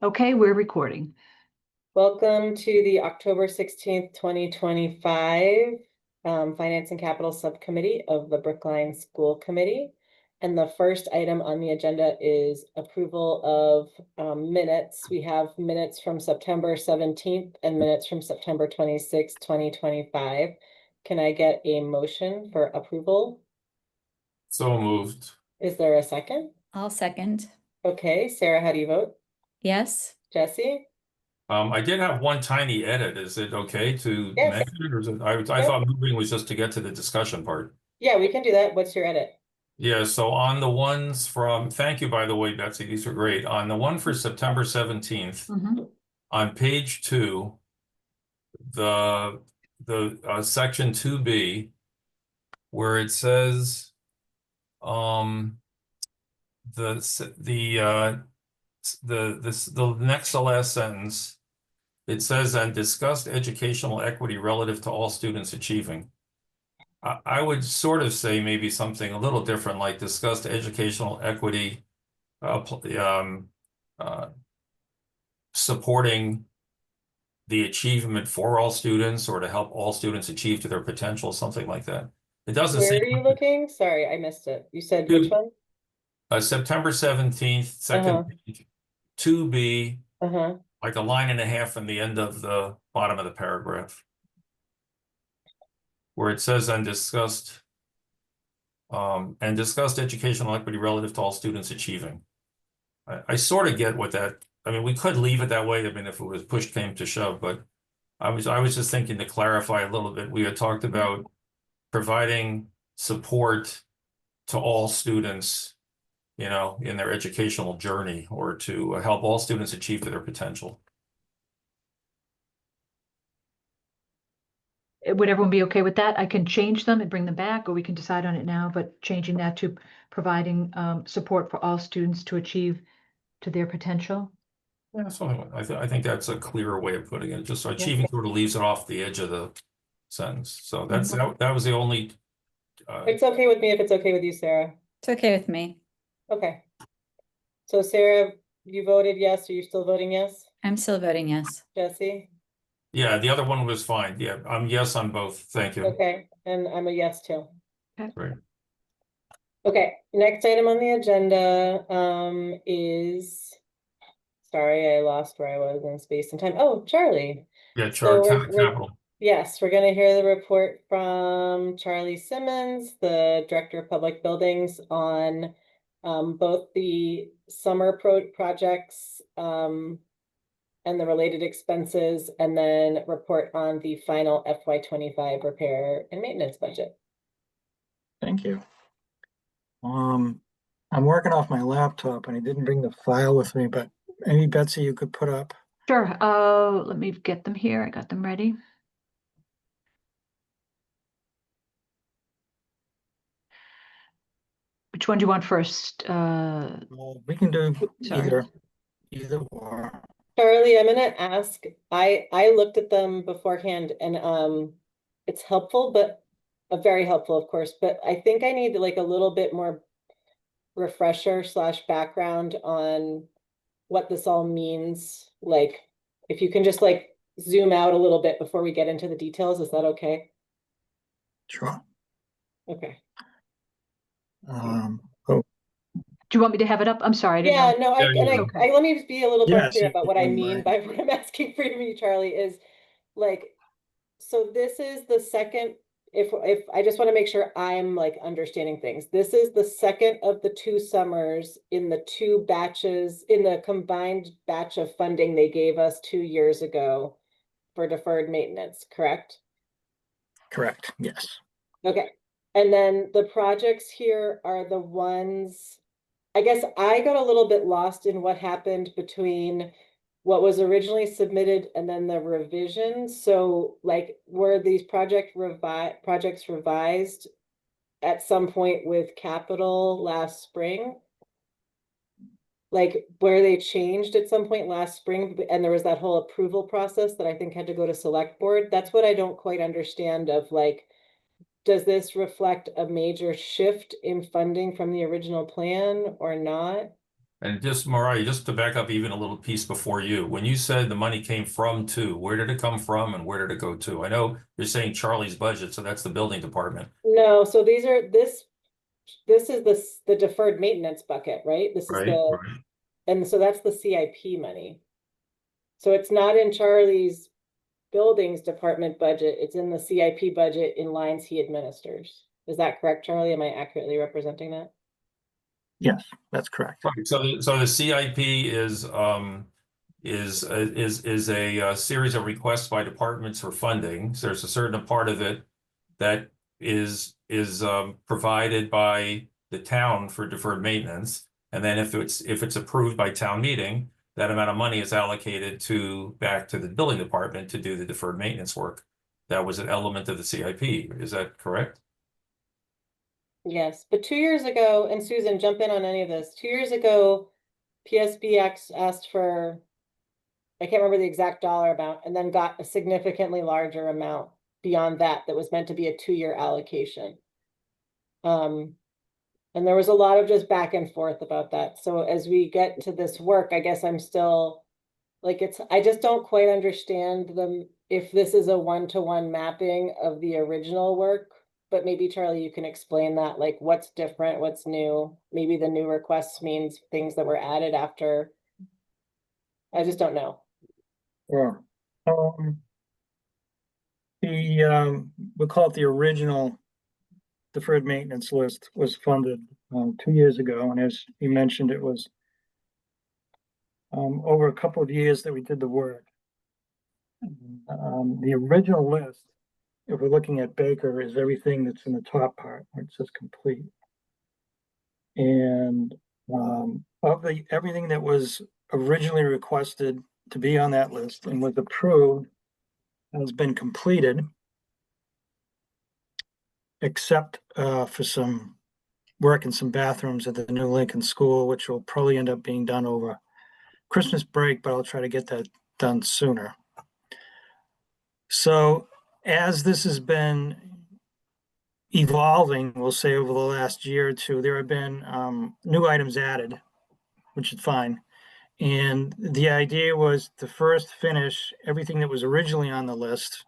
Okay, we're recording. Welcome to the October 16th, 2025 Finance and Capital Subcommittee of the Brookline School Committee. And the first item on the agenda is approval of minutes. We have minutes from September 17th and minutes from September 26th, 2025. Can I get a motion for approval? So moved. Is there a second? I'll second. Okay, Sarah, how do you vote? Yes. Jesse? I did have one tiny edit. Is it okay to Yes. mention it, or is it, I thought moving was just to get to the discussion part. Yeah, we can do that. What's your edit? Yeah, so on the ones from, thank you, by the way, Betsy, these are great. On the one for September 17th, on page 2, the section 2B, where it says the next to last sentence, it says, and discussed educational equity relative to all students achieving. I would sort of say maybe something a little different, like discussed educational equity, supporting the achievement for all students, or to help all students achieve to their potential, something like that. It doesn't say. Where are you looking? Sorry, I missed it. You said which one? September 17th, second page, 2B, like a line and a half from the end of the bottom of the paragraph, where it says and discussed educational equity relative to all students achieving. I sort of get what that, I mean, we could leave it that way. I mean, if it was push came to shove, but I was just thinking to clarify a little bit. We had talked about providing support to all students, you know, in their educational journey, or to help all students achieve to their potential. Would everyone be okay with that? I can change them and bring them back, or we can decide on it now, but changing that to providing support for all students to achieve to their potential. Yeah, so I think that's a clearer way of putting it. Just so achieving sort of leaves it off the edge of the sentence. So that's that was the only. It's okay with me if it's okay with you, Sarah. It's okay with me. Okay. So Sarah, you voted yes. Are you still voting yes? I'm still voting yes. Jesse? Yeah, the other one was fine. Yeah, I'm yes on both. Thank you. Okay, and I'm a yes too. Okay. Great. Okay, next item on the agenda is, sorry, I lost where I was in space and time. Oh, Charlie. Yeah, So capital. yes, we're going to hear the report from Charlie Simmons, the Director of Public Buildings, on both the summer projects and the related expenses, and then report on the final FY25 repair and maintenance budget. Thank you. I'm working off my laptop and I didn't bring the file with me, but maybe Betsy, you could put up. Sure. Let me get them here. I got them ready. Which one do you want first? We can do Sorry. either or. Charlie, I'm gonna ask, I looked at them beforehand, and it's helpful, but very helpful, of course, but I think I need like a little bit more refresher / background on what this all means. Like, if you can just like zoom out a little bit before we get into the details, is that okay? Sure. Okay. Do you want me to have it up? I'm sorry. I didn't Yeah, know. no, let me be a little more Yes, clear if about you what I don't mean mind. by what I'm asking for you, Charlie, is like, so this is the second, if I just want to make sure I'm like understanding things. This is the second of the 2 summers in the 2 batches, in the combined batch of funding they gave us 2 years ago for deferred maintenance, correct? Correct, yes. Okay. And then the projects here are the ones, I guess I got a little bit lost in what happened between what was originally submitted and then the revision. So like, were these projects revised at some point with capital last spring? Like, where they changed at some point last spring, and there was that whole approval process that I think had to go to select board. That's what I don't quite understand of, like, does this reflect a major shift in funding from the original plan or not? And just, Mariah, just to back up even a little piece before you, when you said the money came from to, where did it come from and where did it go to? I know you're saying Charlie's budget, so that's the building department, No, so these are, this is the deferred maintenance bucket, right? This is right? the, and so that's the CIP money. So it's not in Charlie's buildings department budget, it's in the CIP budget in lines he administers. Is that correct, Charlie? Am I accurately representing that? Yes, that's correct. Right. So the CIP is a series of requests by departments for funding. So there's a certain part of it that is provided by the town for deferred maintenance. And then if it's approved by town meeting, that amount of money is allocated back to the building department to do the deferred maintenance work. That was an element of the CIP. Is that correct? Yes, but 2 years ago, and Susan, jump in on any of this. 2 years ago, PSBX asked for, I can't remember the exact dollar amount, and then got a significantly larger amount beyond that was meant to be a 2-year allocation. And there was a lot of just back and forth about that. So as we get to this work, I guess I'm still like, I just don't quite understand if this is a one-to-one mapping of the original work. But maybe Charlie, you can explain that, like what's different, what's new. Maybe the new requests means things that were added after. I just don't know. Yeah. We'll call it the original deferred maintenance list was funded 2 years ago, and as you mentioned, it was over a couple of years that we did the work. The original list, if we're looking at Baker, is everything that's in the top part where it says complete. And of everything that was originally requested to be on that list and was approved has been completed, except for some work in some bathrooms at the new Lincoln School, which will probably end up being done over Christmas break, but I'll try to get that done sooner. So as this has been evolving, we'll say over the last year or two, there have been new items added, which is fine. And the idea was to first finish everything that was originally on the list.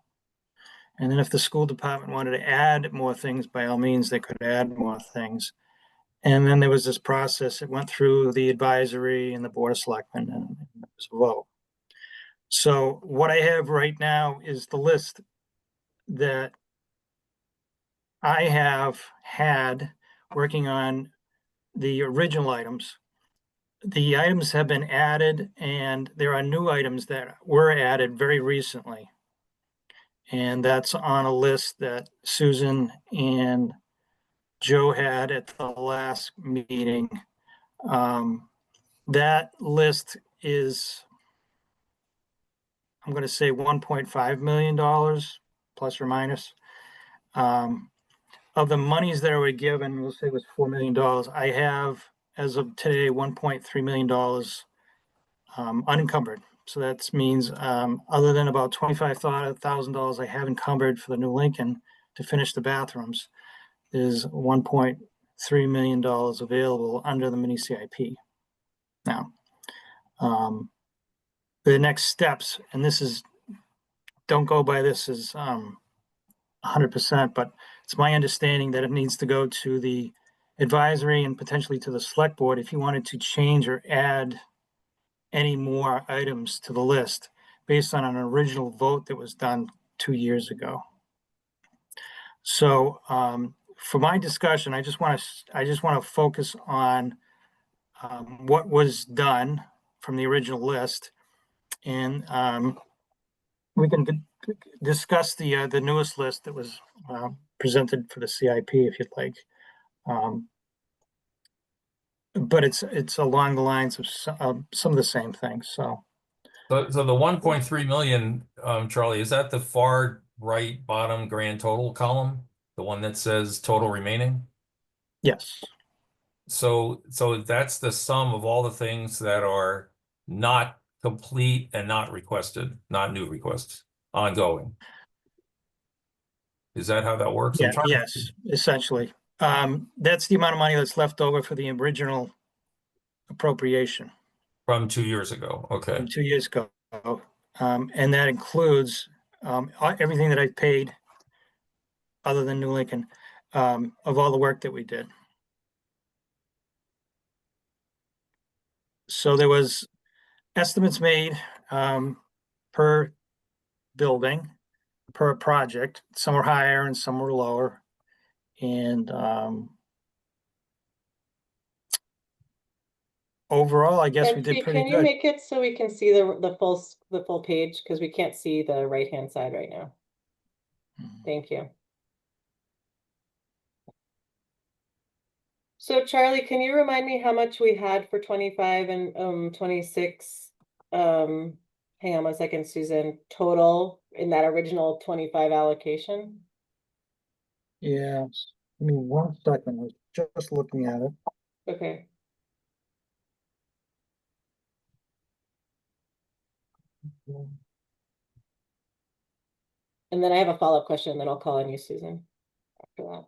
And then if the school department wanted to add more things, by all means, they could add more things. And then there was this process. It went through the advisory and the board of selectmen, and it was a vote. So what I have right now is the list that I have had working on the original items. The items have been added, and there are new items that were added very recently. And that's on a list that Susan and Joe had at the last meeting. That list is, I'm going to say $1.5 million plus or minus. Of the monies that were given, we'll say it was $4 million. I have, as of today, $1.3 million unencumbered. So that means other than about $25,000 I have encumbered for the new Lincoln to finish the bathrooms, is $1.3 million available under the mini CIP. Now, the next steps, and this is, don't go by this as 100%, but it's my understanding that it needs to go to the advisory and potentially to the select board if you wanted to change or add any more items to the list based on an original vote that was done 2 years ago. So for my discussion, I just want to focus on what was done from the original list, and we can discuss the newest list that was presented for the CIP if you'd like. But it's along the lines of some of the same things. So the 1.3 million, Charlie, is that the far right bottom grand total column? The one that says total remaining? yes, So that's the sum of all the things that are not complete and not requested, not new requests, ongoing. Is that how that works? yeah, yes, essentially. That's the amount of money that's left over for the original appropriation From 2 years ago, okay. from 2 years ago. And that includes everything that I paid other than New Lincoln, of all the work that we did. So there was estimates made per building, per project. Some were higher and some were lower. And overall, I guess we did Betsy, pretty can you good. make it so we can see the full page? Because we can't see the right-hand side right now. Thank you. So Charlie, can you remind me how much we had for 25 and 26? Hang on one second, Susan, total in that original 25 allocation? Yeah, give me 1 second. I was just looking at it. Okay. And then I have a follow-up question, then I'll call on you, Susan, after that.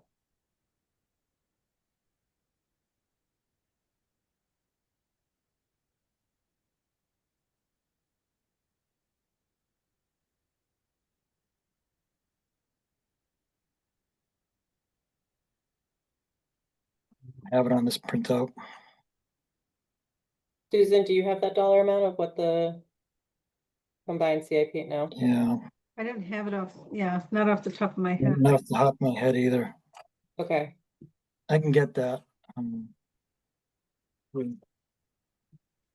I have it on this printout. Susan, do you have that dollar amount of what the combined CIP now? Yeah, I don't have it off, yeah, not off the top of my head. not off the top of my head either. Okay. I can get that.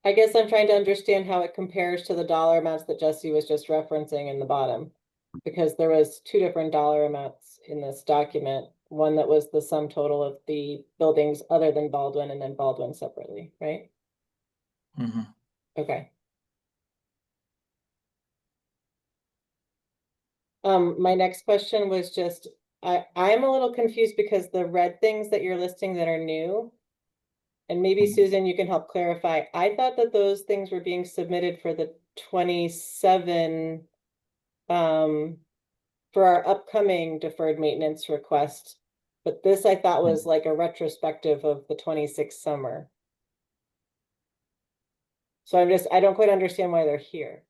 I guess I'm trying to understand how it compares to the dollar amounts that Jesse was just referencing in the bottom. Because there was two different dollar amounts in this document. One that was the sum total of the buildings other than Baldwin and then Baldwin separately, right? Mhm. Okay. My next question was just, I'm a little confused because the red things that you're listing that are new, and maybe Mhm. Susan, you can help clarify. I thought that those things were being submitted for the 27, for our upcoming deferred maintenance request. But this I thought was like a retrospective of the 26 summer. So I don't quite understand why they're here.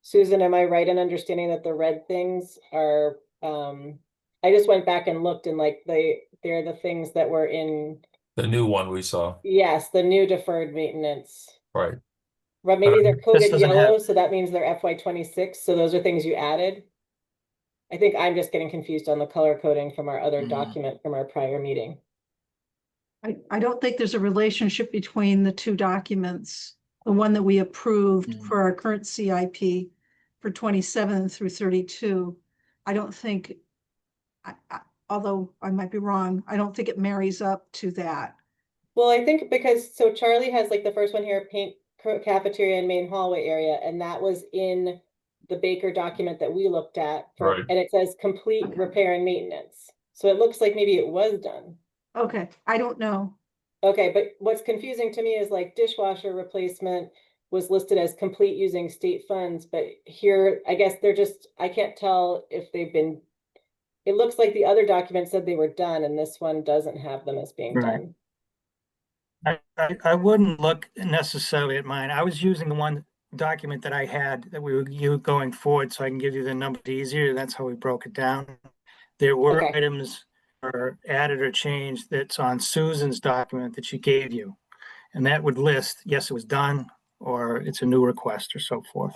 Susan, am I right in understanding that the red things are, I just went back and looked and like they're the things that were in, The new one we saw, yes, the new deferred maintenance. right? But maybe they're This coded doesn't have- yellow, so that means they're FY 26, so those are things you added? I think I'm just getting confused on the color coding from our other Mhm. document from our prior meeting. I don't think there's a relationship between the two documents. The one that we approved Mhm. for our current CIP for 27 through 32. I don't think, although I might be wrong, I don't think it marries up to that. Well, I think because, so Charlie has like the first one here, paint cafeteria and main hallway area, and that was in the Baker document that we looked at for, Right. and it says complete Okay. repair and maintenance. So it looks like maybe it was done. Okay, I don't know. Okay, but what's confusing to me is like dishwasher replacement was listed as complete using state funds, but here, I guess they're just, I can't tell if they've been, it looks like the other document said they were done and this one doesn't have them as being Right. done. I wouldn't look necessarily at mine. I was using the one document that I had that we were going forward, so I can give you the numbers easier. That's how we broke it down. There were Okay. items or added or changed that's on Susan's document that she gave you. And that would list, yes, it was done, or it's a new request or so forth.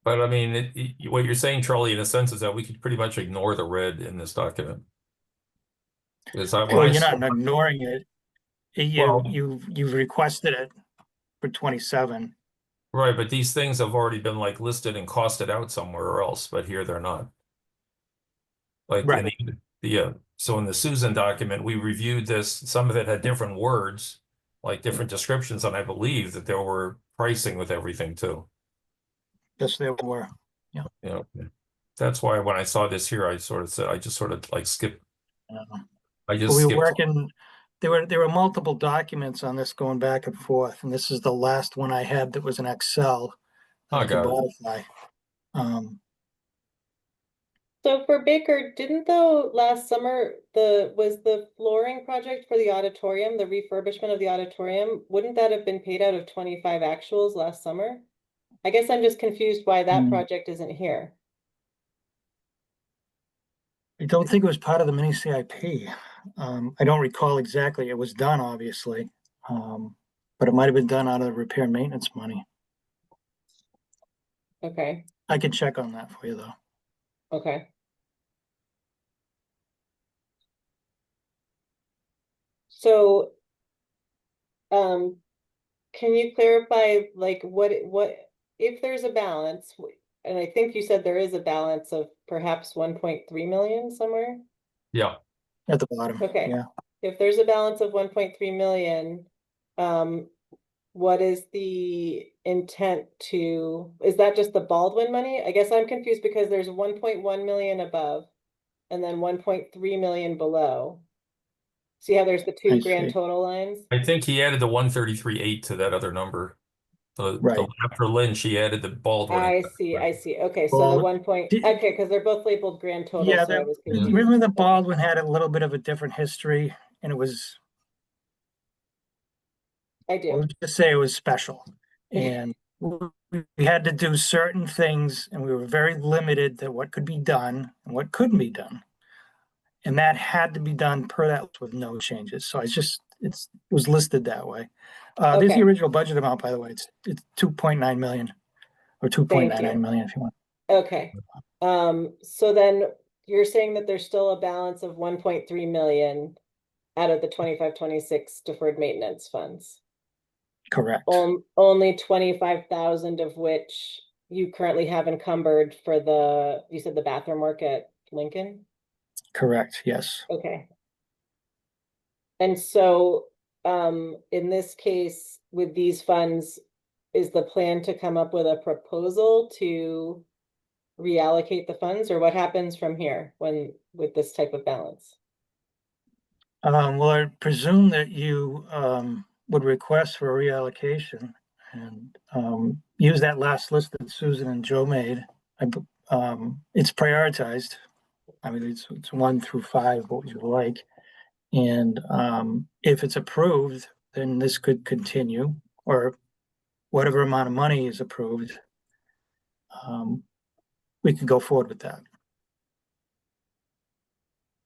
But I mean, what you're saying, Charlie, in a sense, is that we could pretty much ignore the red in this document. Is that Well, why? you're not ignoring it. Well- You've requested it for 27. Right, but these things have already been like listed and costed out somewhere else, but here they're not. Like in Right. so in the Susan document, we reviewed this, some of it had different words, like different descriptions, and I believe that there were pricing with everything too. Yes, there were. You know, that's why when I saw this here, I sort of said, I just sort of like skipped. I just We were skipped. working, there were multiple documents on this going back and forth, and this is the last one I had that was an Excel that Oh, I could got it. modify. So for Baker, didn't though last summer, was the flooring project for the auditorium, the refurbishment of the auditorium, wouldn't that have been paid out of 25 actuals last summer? I guess I'm just confused why that Hmm. project isn't here. I don't think it was part of the mini CIP. I don't recall exactly. It was done, obviously. But it might have been done out of the repair and maintenance money. Okay, I can check on that for you, though. okay. So, can you clarify, like, if there's a balance, and I think you said there is a balance of perhaps 1.3 million somewhere? Yeah, At the bottom, Okay. yeah. If there's a balance of 1.3 million, what is the intent to, is that just the Baldwin money? I guess I'm confused because there's 1.1 million above and then 1.3 million below. See how there's the I two grand see. total lines? I think he added the 133.8 to that other number. The Right. after Lynch, he added the Baldwin. I see. Okay, so the Well, 1 point, di- okay, because they're both labeled grand total, Yeah, so I was confused. remember the Okay. Baldwin had a little bit of a different history, and it was, I well, do. let's just say it was special. And we had to do certain things, and we were very limited to what could be done and what couldn't be done. And that had to be done per that with no changes. So it was listed that way. There's the Okay, original budget amount, by the way. It's 2.9 million or thank 2.99 you. million if you want. Okay, so then you're saying that there's still a balance of 1.3 million out of the 25-26 deferred maintenance funds. Correct. Only 25,000 of which you currently have encumbered for you said the bathroom work at Lincoln? Correct. Yes. Okay. And so, in this case, with these funds, is the plan to come up with a proposal to reallocate the funds, or what happens from here with this type of balance? Well, I presume that you would request for a reallocation and use that last list that Susan and Joe made. It's prioritized. I mean, it's 1 through 5, what you like. And if it's approved, then this could continue, or whatever amount of money is approved, we could go forward with that.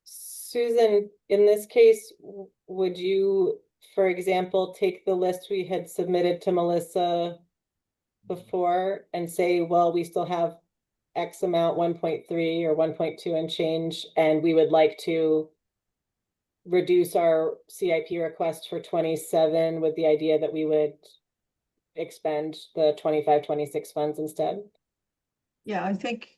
Susan, in this case, would you, for example, take the list we had submitted to Melissa before and say, well, we still have X amount, 1.3 or 1.2 and change, and we would like to reduce our CIP request for 27 with the idea that we would expend the 25-26 funds instead? Yeah, I think,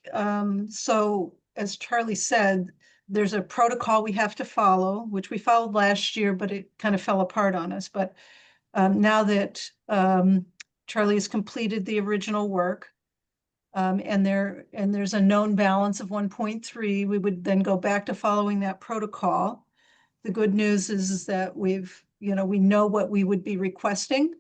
so as Charlie said, there's a protocol we have to follow, which we followed last year, but it kind of fell apart on us. But now that Charlie has completed the original work, and there's a known balance of 1.3, we would then go back to following that protocol. The good news is that we know what we would be requesting,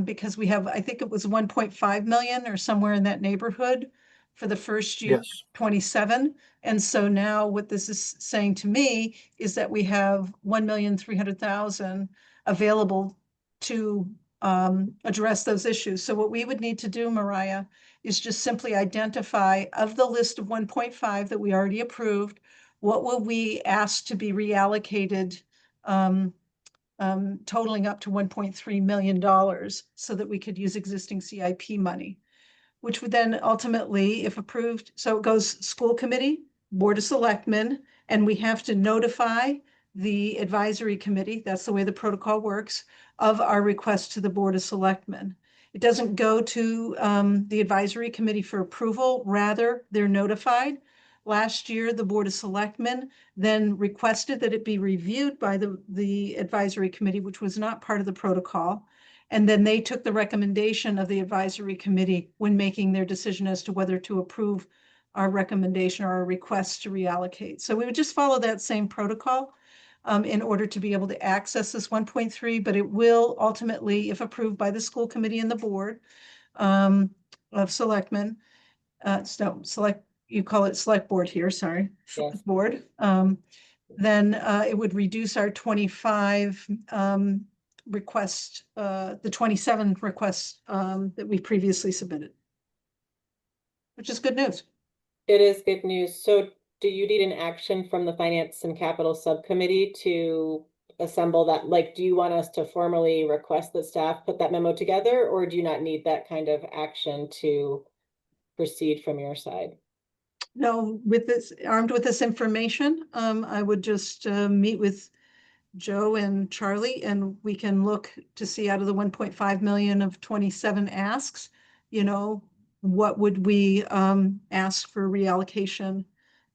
because we have, I think it was 1.5 million or somewhere in that neighborhood for the first year, Yes. 27. And so now what this is saying to me is that we have 1,300,000 available to address those issues. So what we would need to do, Mariah, is just simply identify of the list of 1.5 that we already approved, what will we ask to be reallocated, totaling up to $1.3 million so that we could use existing CIP money, which would then ultimately, if approved, so it goes school committee, board of selectmen, and we have to notify the advisory committee, that's the way the protocol works, of our request to the board of selectmen. It doesn't go to the advisory committee for approval, rather they're notified. Last year, the board of selectmen then requested that it be reviewed by the advisory committee, which was not part of the protocol. And then they took the recommendation of the advisory committee when making their decision as to whether to approve our recommendation or our request to reallocate. So we would just follow that same protocol in order to be able to access this 1.3, but it will ultimately, if approved by the school committee and the board of selectmen, you call it select board here, sorry, Yes. board, then it would reduce our 25 request, the 27 requests that we previously submitted. Which is good news. It is good news. So do you need an action from the Finance and Capital Subcommittee to assemble that? Like, do you want us to formally request that staff put that memo together, or do you not need that kind of action to proceed from your side? No, with this, armed with this information, I would just meet with Joe and Charlie, and we can look to see out of the 1.5 million of 27 asks, you know, what would we ask for reallocation?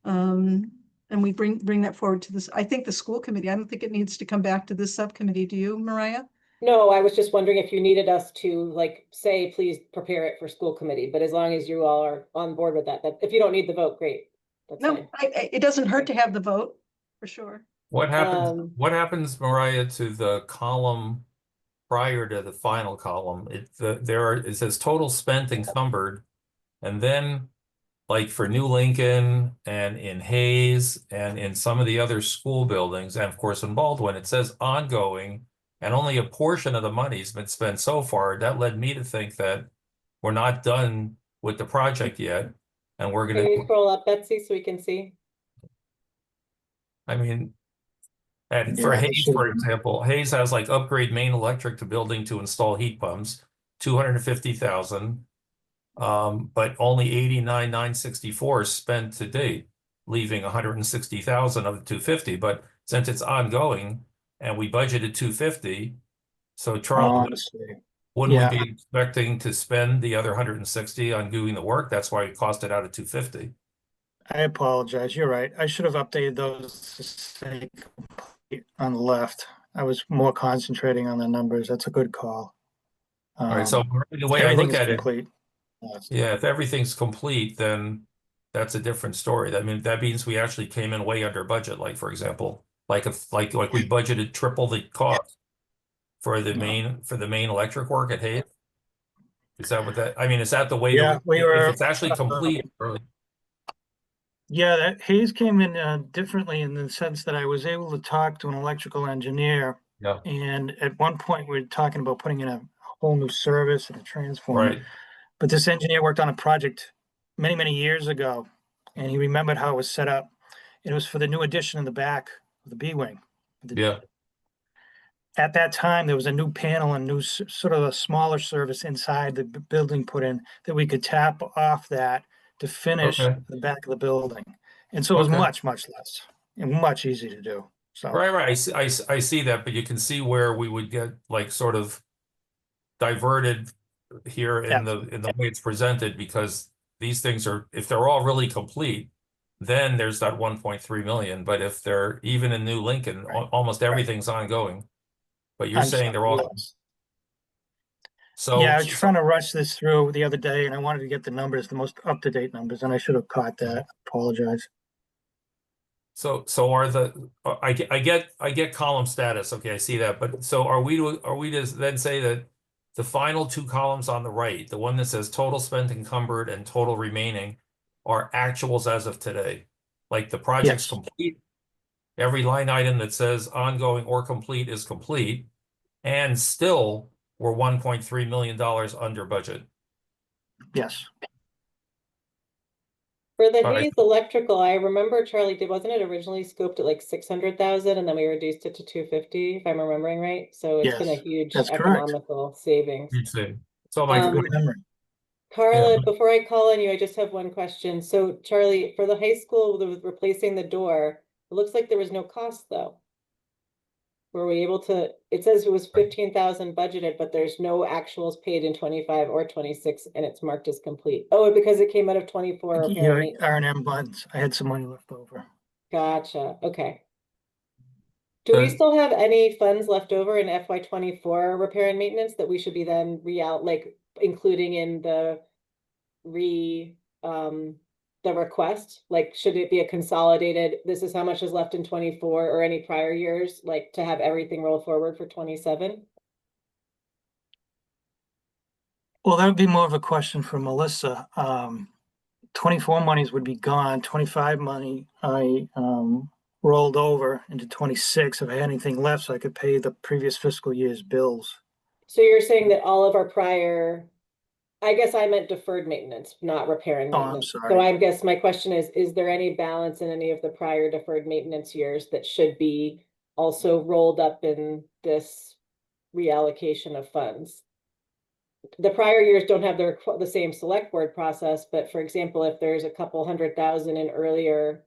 And we bring that forward to this. I think the school committee, I don't think it needs to come back to this subcommittee. Do you, Mariah? No, I was just wondering if you needed us to like say, please prepare it for school committee, but as long as you all are on board with that, if you don't need the vote, great. That's No, fine. it doesn't hurt to have the vote, for sure. What happens, Um, what happens, Mariah, to the column prior to the final column? It says total spent encumbered. And then like for New Lincoln and in Hayes and in some of the other school buildings, and of course in Baldwin, it says ongoing, and only a portion of the money's been spent so far. That led me to think that we're not done with the project yet. And we're can gonna, you scroll up, Betsy, so we can see? I mean, and Yeah, for it Hayes, should for be. example, Hayes has like upgrade main electric to building to install heat pumps, 250,000. But only 89,964 is spent to date, leaving 160,000 of the 250. But since it's ongoing and we budgeted 250, so Charlie, Honestly, wouldn't we yeah. be expecting to spend the other 160 on doing the work? That's why it cost it out of 250. I apologize. You're right. I should have updated those to say complete on the left. I was more concentrating on the numbers. That's a good call. All right, so the way I Everything look is at it, complete. yeah, if everything's complete, then that's a different story. I mean, that means we actually came in way under budget. Like, for example, like if like we budgeted triple the cost for the main electric work at Hayes. Is that what that? I mean, is that the way Yeah, to? we If were. it's actually complete, Yeah, that Hayes came in differently in the sense that I was able to talk to an electrical engineer, yeah, and at one point we were talking about putting in a whole new service and a transformer. right, But this engineer worked on a project many, many years ago, and he remembered how it was set up. It was for the new addition in the back of the B wing. yeah, At that time, there was a new panel and new sort of a smaller service inside the building put in that we could tap off that to finish okay, the back of the building. And so it was okay, much, much less and much easier to do. So right. I see that, but you can see where we would get like sort of diverted here yeah, in the way it's presented, because these things are, if they're all really complete, then there's that 1.3 million. But if they're even in New Lincoln, Right. almost everything's ongoing. But you're I'm saying they're all, sorry. Yeah, I was trying to rush this through the other day and I wanted to get the numbers, the most up-to-date numbers, and I should have caught that. Apologize. So are the, I get column status. Okay, I see that. But so are we to then say that the final two columns on the right, the one that says total spent encumbered and total remaining, are actuals as of today? Like the project's Yes, complete. Every line item that says ongoing or complete is complete, and still we're $1.3 million under budget. yes. For the All right. Hayes electrical, I remember Charlie did, wasn't it originally scoped at like 600,000 and then we reduced it to 250, if I'm remembering right? So it's been a Yes, huge that's correct. economical savings. You'd say. So my, Um, Good memory. Carla, Yeah. before I call on you, I just have one question. So Charlie, for the high school, with replacing the door, it looks like there was no cost though. Were we able to, it says it was 15,000 budgeted, but there's no actuals paid in 25 or 26 and it's marked as complete. Oh, because it came out of 24 Your apparently. R&M funds. I had some money left over. Gotcha, okay. Do we still have any funds left over in FY 24 repair and maintenance that we should be then including in the the request? Like, should it be a consolidated, this is how much is left in 24 or any prior years, like to have everything roll forward for 27? Well, that would be more of a question for Melissa. 24 monies would be gone. 25 money I rolled over into 26 if I had anything left, so I could pay the previous fiscal year's bills. So you're saying that all of our prior, I guess I meant deferred maintenance, not repair and Oh, I'm maintenance. So sorry. I guess my question is there any balance in any of the prior deferred maintenance years that should be also rolled up in this reallocation of funds? The prior years don't have the same select board process, but for example, if there's a couple $100,000 in earlier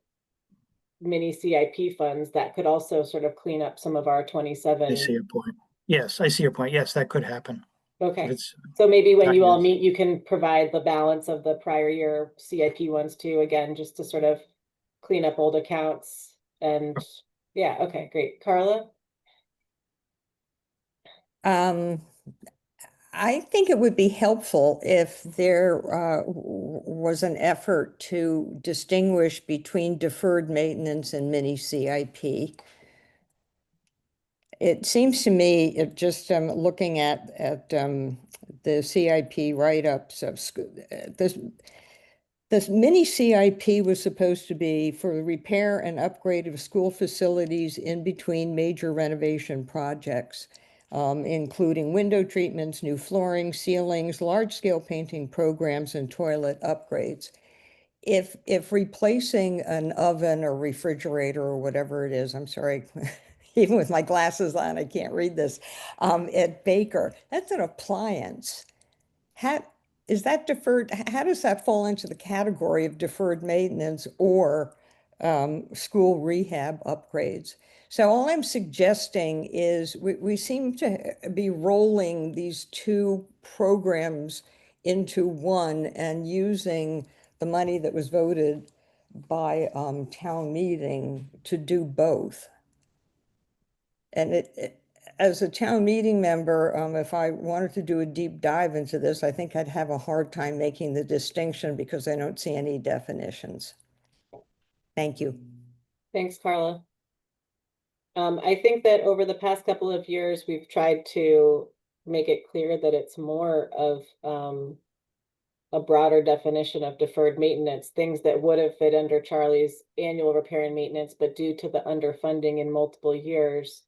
mini CIP funds, that could also sort of clean up some of our I see 27. your point. Yes, I see your point. Yes, that could happen. If Okay, it's, so maybe when you all Yes. meet, you can provide the balance of the prior year CIP ones too, again, just to sort of clean up old accounts and, yeah, okay, great. Carla? I think it would be helpful if there was an effort to distinguish between deferred maintenance and mini CIP. It seems to me, looking at the CIP write-ups of this mini CIP was supposed to be for the repair and upgrade of school facilities in between major renovation projects, including window treatments, new flooring, ceilings, large-scale painting programs, and toilet upgrades. If replacing an oven or refrigerator or whatever it is, I'm sorry, even with my glasses on, I can't read this, at Baker, that's an appliance. Is that deferred? How does that fall into the category of deferred maintenance or school rehab upgrades? So all I'm suggesting is we seem to be rolling these two programs into one and using the money that was voted by town meeting to do both. And as a town meeting member, if I wanted to do a deep dive into this, I think I'd have a hard time making the distinction because I don't see any definitions. Thank you. Thanks, Carla. I think that over the past couple of years, we've tried to make it clear that it's more of a broader definition of deferred maintenance, things that would have fit under Charlie's annual repair and maintenance, but due to the underfunding in multiple years,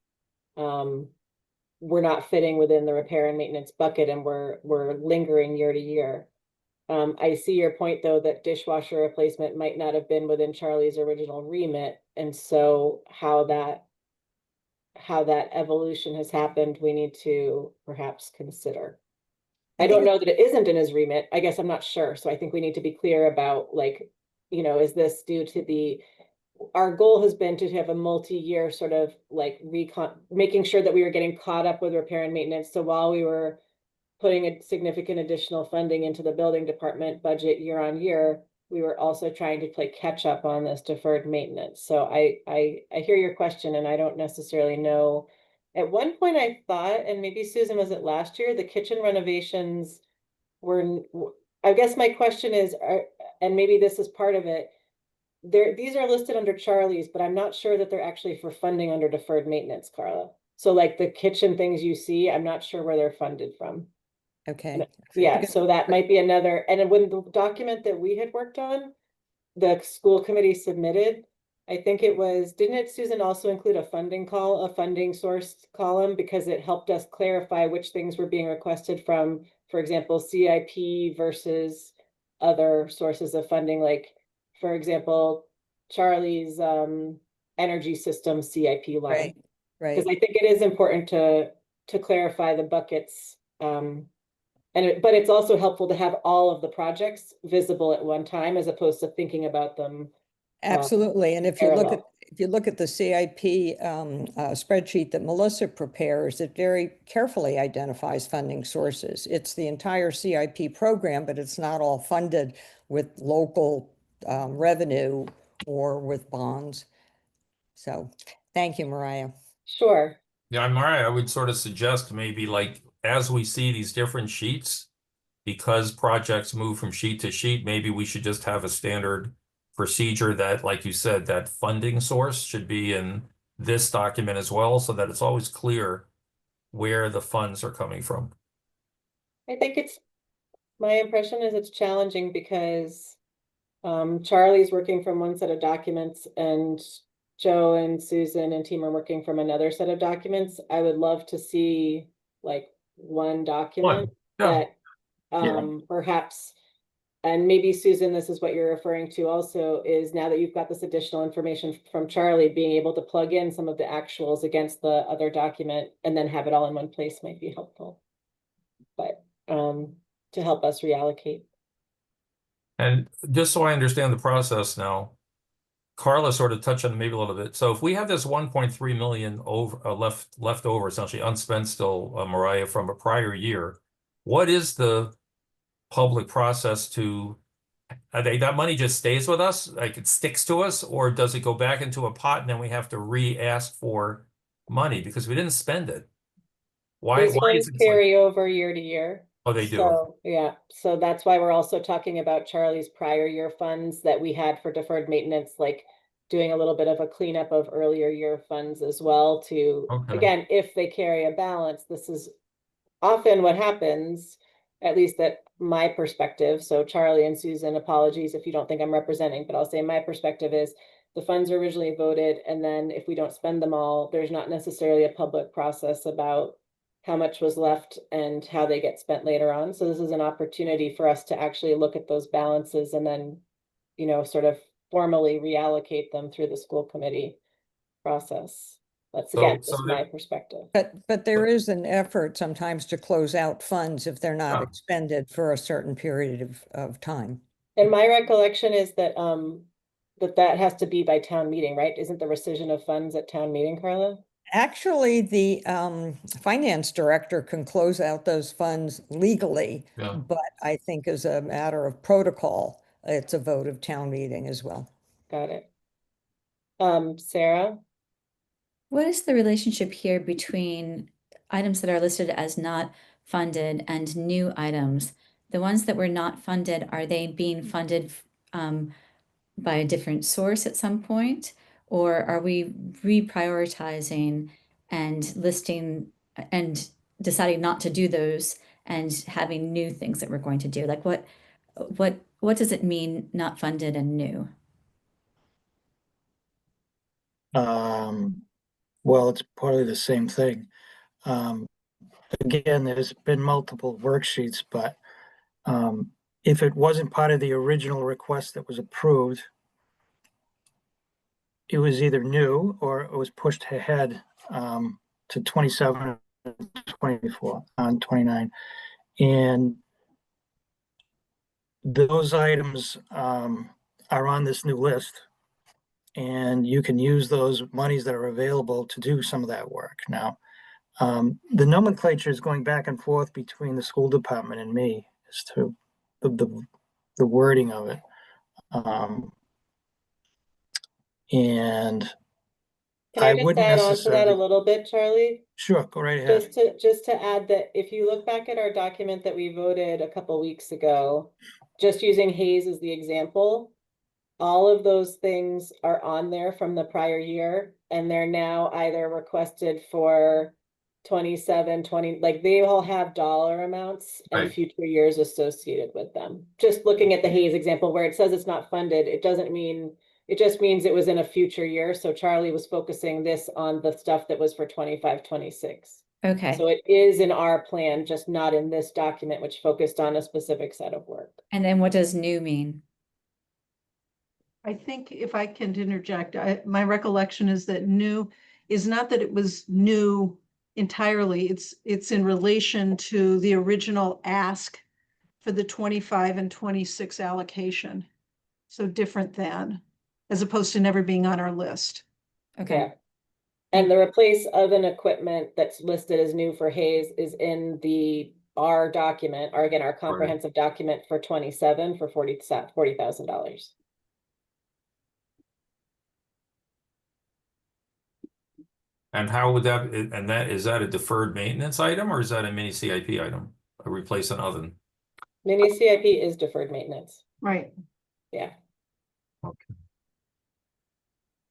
we're not fitting within the repair and maintenance bucket, and we're lingering year to year. I see your point, though, that dishwasher replacement might not have been within Charlie's original remit, and so how that evolution has happened, we need to perhaps consider. I don't know that it isn't in his remit. I guess I'm not sure. So I think we need to be clear about, like, is this due to our goal has been to have a multi-year sort of like making sure that we were getting caught up with repair and maintenance. So while we were putting a significant additional funding into the building department budget year on year, we were also trying to play catch up on this deferred maintenance. So I hear your question, and I don't necessarily know. At one point I thought, and maybe Susan, was it last year, the kitchen renovations were, I guess my question is, and maybe this is part of it, these are listed under Charlie's, but I'm not sure that they're actually for funding under deferred maintenance, Carla. So like the kitchen things you see, I'm not sure where they're funded from. Okay. Yeah, Because- so that might be another, and when the document that we had worked on, the school committee submitted, I think it was, didn't it, Susan, also include a funding source column, because it helped us clarify which things were being requested from, for example, CIP versus other sources of funding, like, for example, Charlie's energy system CIP line. Right. Because I think it is important to clarify the buckets. But it's also helpful to have all of the projects visible at one time, as opposed to thinking about them. Absolutely. And if parallel. you look at the CIP spreadsheet that Melissa prepares, it very carefully identifies funding sources. It's the entire CIP program, but it's not all funded with local revenue or with bonds. So thank you, Mariah. Sure. Yeah, Mariah, I would sort of suggest maybe like, as we see these different sheets, because projects move from sheet to sheet, maybe we should just have a standard procedure that, like you said, that funding source should be in this document as well, so that it's always clear where the funds are coming from. I think my impression is it's challenging because Charlie's working from one set of documents and Joe and Susan and team are working from another set of documents. I would love to see like one document Yeah. that perhaps, and maybe Susan, this is what you're referring to also, is now that you've got this additional information from Charlie, being able to plug in some of the actuals against the other document and then have it all in one place might be helpful. But to help us reallocate. And just so I understand the process now, Carla sort of touched on it maybe a little bit. So if we have this 1.3 million over left over, essentially unspent still, Mariah, from a prior year, what is the public process to that money just stays with us, like it sticks to us, or does it go back into a pot and then we have to re-ask for money because we didn't spend it? Why These is funds it like, carry over year to year. oh, they do? So, yeah, so that's why we're also talking about Charlie's prior year funds that we had for deferred maintenance, like doing a little bit of a cleanup of earlier year funds as well to, Okay. again, if they carry a balance, this is often what happens, at least at my perspective. So Charlie and Susan, apologies if you don't think I'm representing, but I'll say my perspective is the funds are originally voted, and then if we don't spend them all, there's not necessarily a public process about how much was left and how they get spent later on. So this is an opportunity for us to actually look at those balances and then, you know, sort of formally reallocate them through the school committee process. That's again, So just my perspective. But there is an effort sometimes to close out funds if they're not Yeah. expended for a certain period of time. And my recollection is that that has to be by town meeting, right? Isn't the rescission of funds at town meeting, Carla? Actually, the finance director can close out those funds legally, Yeah. but I think as a matter of protocol, it's a vote of town meeting as well. Got it. Sarah? What is the relationship here between items that are listed as not funded and new items? The ones that were not funded, are they being funded by a different source at some point? Or are we reprioritizing and listing and deciding not to do those and having new things that we're going to do? Like what does it mean not funded and new? Well, it's partly the same thing. Again, there's been multiple worksheets, but if it wasn't part of the original request that was approved, it was either new or it was pushed ahead to 27, 24, on 29. And those items are on this new list. And you can use those monies that are available to do some of that work. Now, the nomenclature is going back and forth between the school department and me as to the wording of it. And Can I I just wouldn't add on to that a necessarily, little bit, Charlie? sure, go right ahead. Just to add that if you look back at our document that we voted a couple weeks ago, just using Hayes as the example, all of those things are on there from the prior year, and they're now either requested for 27, 20, like they all have dollar amounts and Right. future years associated with them. Just looking at the Hayes example where it says it's not funded, it doesn't mean, it just means it was in a future year. So Charlie was focusing this on the stuff that was for 25, 26. Okay. So it is in our plan, just not in this document, which focused on a specific set of work. And then what does new mean? I think if I can interject, my recollection is that new is not that it was new entirely. It's in relation to the original ask for the 25 and 26 allocation. So different than, as opposed to never being on our list. Okay. Yeah. And the replace of an equipment that's listed as new for Hayes is in our document, or again, our comprehensive document for 27 for $40,000. And how would that, and that, is that a deferred maintenance item or is that a mini CIP item? Replace an oven? Mini CIP is deferred maintenance. Right. Yeah. Okay.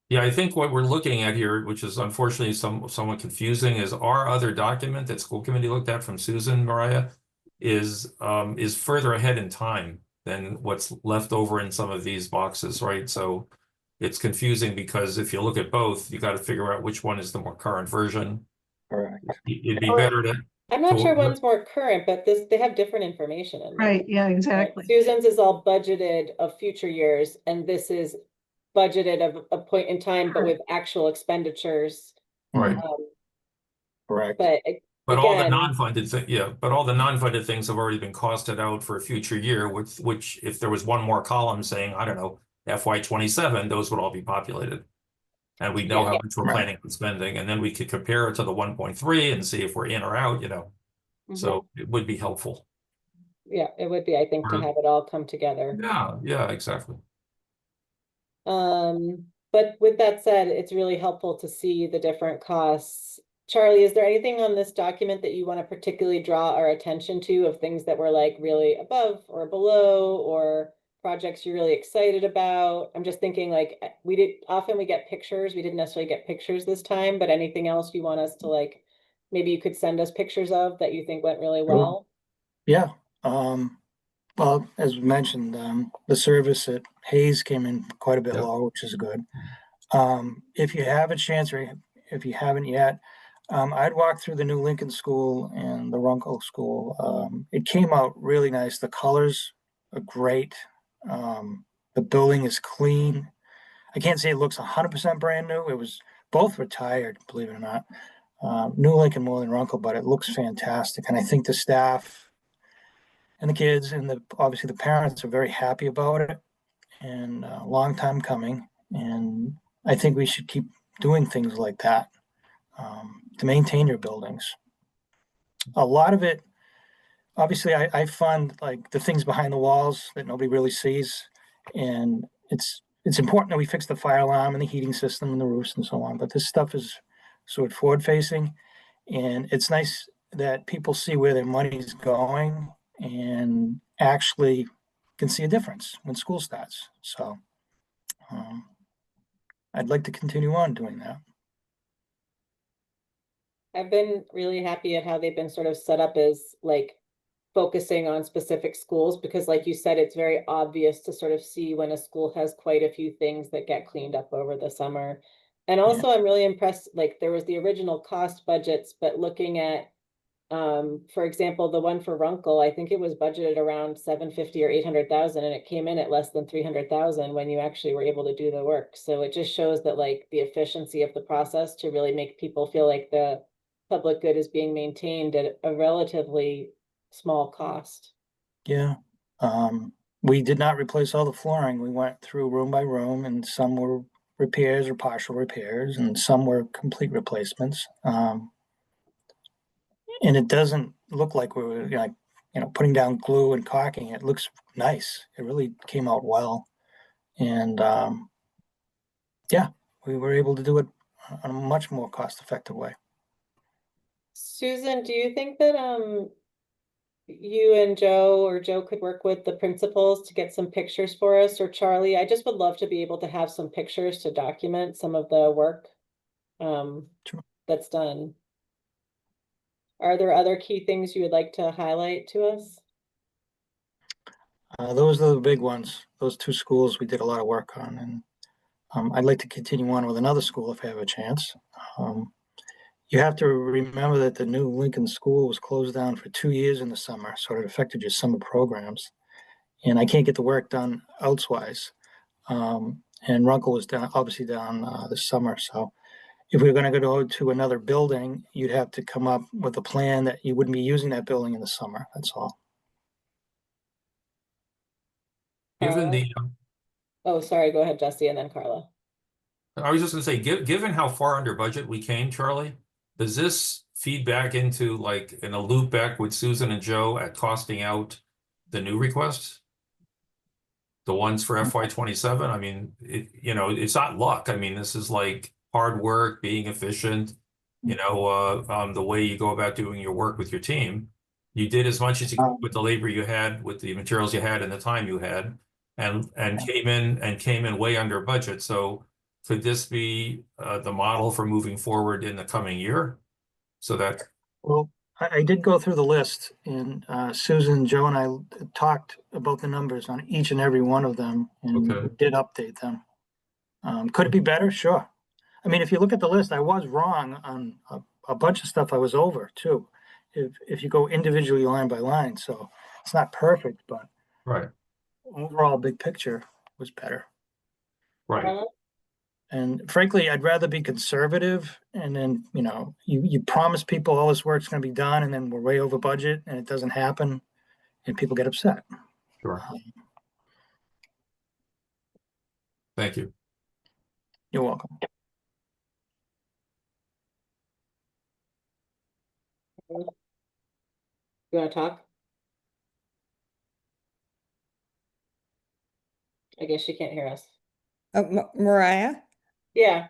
Yeah, I think what we're looking at here, which is unfortunately somewhat confusing, is our other document that school committee looked at from Susan, Mariah, is further ahead in time. than what's left over in some of these boxes, right? So it's confusing because if you look at both, you got to figure out which one is the more current version. Correct. It'd be Or- better to. I'm not sure to- one's more current, but they have different information in there. Right, yeah, Right? exactly. Susan's is all budgeted of future years, and this is budgeted of a point in time, but with actual expenditures. Right. Correct. But all the again, non-funded but all the non-funded things have already been costed out for a future year, which if there was one more column saying, I don't know, FY27, those would all be populated. And we know Yeah. how much we're Right. planning on spending, and then we could compare it to the 1.3 and see if we're in or out, So it would be helpful. yeah, it would be, I think, to have it all come together. Yeah, exactly. But with that said, it's really helpful to see the different costs. Charlie, is there anything on this document that you want to particularly draw our attention to of things that were like really above or below, or projects you're really excited about? I'm just thinking like we get pictures. We didn't necessarily get pictures this time, but anything else you want us to like, maybe you could send us pictures of that you think went really Sure. well? Yeah. Well, as mentioned, the service at Hayes came in quite a bit Yep. lower, which is good. If you have a chance, or if you haven't yet, I'd walk through the new Lincoln School and the Runkle School. It came out really nice. The colors are great. The building is clean. I can't say it looks 100% brand new. It was both retired, believe it or not. New Lincoln more than Runkle, but it looks fantastic. And I think the staff and the kids and obviously the parents are very happy about it, and a long time coming. And I think we should keep doing things like that to maintain your buildings. A lot of it, obviously, I fund like the things behind the walls that nobody really sees, and it's important that we fix the fire alarm and the heating system and the roofs and so on. But this stuff is sort of forward facing, and it's nice that people see where their money's going and actually can see a difference when school starts. So I'd like to continue on doing that. I've been really happy at how they've been sort of set up as like focusing on specific schools, because like you said, it's very obvious to sort of see when a school has quite a few things that get cleaned up over the summer. And also I'm really impressed, like there was the original cost budgets, but looking at for example, the one for Runkle, I think it was budgeted around 750 or 800,000, and it came in at less than 300,000 when you actually were able to do the work. So it just shows that like the efficiency of the process to really make people feel like the public good is being maintained at a relatively small cost. Yeah. We did not replace all the flooring. We went through room by room, and some were repairs or partial repairs, and some were complete replacements. And it doesn't look like we were like, putting down glue and caulking. It looks nice. It really came out well. And yeah, we were able to do it in a much more cost-effective way. Susan, do you think that you and Joe, or Joe could work with the principals to get some pictures for us, or Charlie? I just would love to be able to have some pictures to document some of the work Sure. that's done. Are there other key things you would like to highlight to us? Those are the big ones. Those two schools we did a lot of work on, and I'd like to continue on with another school if I have a chance. You have to remember that the new Lincoln School was closed down for 2 years in the summer, so it affected your summer programs. And I can't get the work done elsewise. And Runkle was obviously down this summer. So if we were going to go to another building, you'd have to come up with a plan that you wouldn't be using that building in the summer. That's all. Given Carla? the, Oh, sorry, go ahead, Jesse, and then Carla. I was just gonna say, given how far under budget we came, Charlie, does this feed back into like in a loop back with Susan and Joe at costing out the new requests? The ones for FY27? I mean, it's not luck. I mean, this is like hard work, being efficient, the way you go about doing your work with your team. You did as much as you could with the labor you had, with the materials you had, and the time you had, and came in way under budget. So could this be the model for moving forward in the coming year? So that Well, I did go through the list, and Susan, Joe, and I talked about the numbers on each and every one of them, and Okay. we did update them. Could it be better? Sure. I mean, if you look at the list, I was wrong on a bunch of stuff I was over too. If you go individually line by line, so it's not perfect, but Right, overall big picture was better. right. And frankly, I'd rather be conservative and then, you promise people all this work's gonna be done and then we're way over budget and it doesn't happen and people get upset. Sure. Thank you. You're welcome. You wanna talk? I guess she can't hear us. Mariah? Yeah,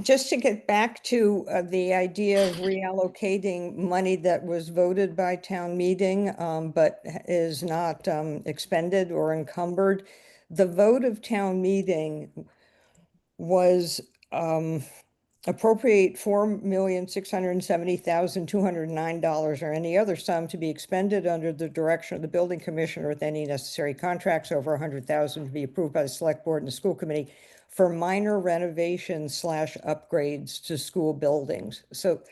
Just to get back to the idea of reallocating money that was voted by town meeting, but is not expended or encumbered. The vote of town meeting was appropriate $4,670,209 or any other sum to be expended under the direction of the building commissioner with any necessary contracts over 100,000 to be approved by the select board and the school committee for minor renovations / upgrades to school buildings. So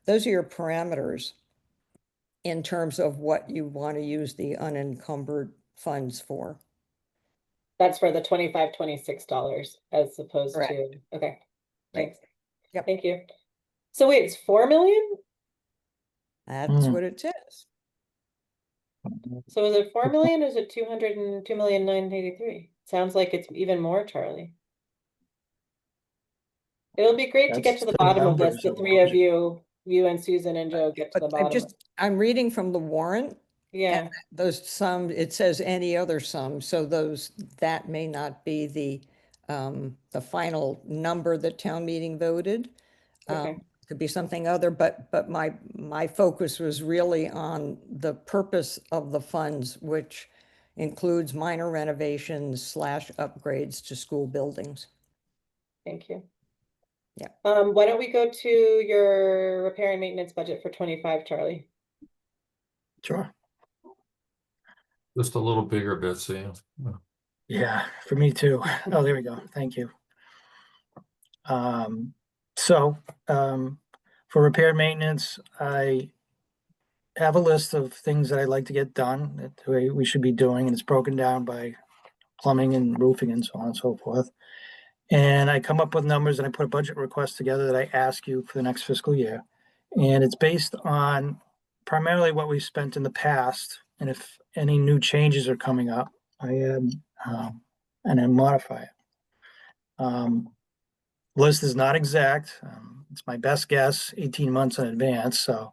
those are your parameters in terms of what you want to use the unencumbered funds for. that's for the $25-26 as opposed Correct. to, okay, thanks. Yep. Thank you. So wait, it's 4 million? That's what it says. So is it 4 million or is it 202,983,000? Sounds like it's even more, Charlie. It'll be great to get That's to the the bottom of this, numbers the of three of budget. you and Susan and Joe get to the But bottom. I'm reading from the warrant. Yeah, Those sum, it says any other sum, so that may not be the final number that town meeting voted. okay, Could be something other, but my focus was really on the purpose of the funds, which includes minor renovations / upgrades to school buildings. thank you. Yeah. Why don't we go to your repair and maintenance budget for 25, Charlie? Sure. Just a little bigger bit, see? Yeah, for me too. Oh, there we go. Thank you. So, for repair and maintenance, I have a list of things that I'd like to get done that we should be doing, and it's broken down by plumbing and roofing and so on and so forth. And I come up with numbers and I put a budget request together that I ask you for the next fiscal year. And it's based on primarily what we've spent in the past. And if any new changes are coming up, I add and I modify it. List is not exact. It's my best guess, 18 months in advance. So,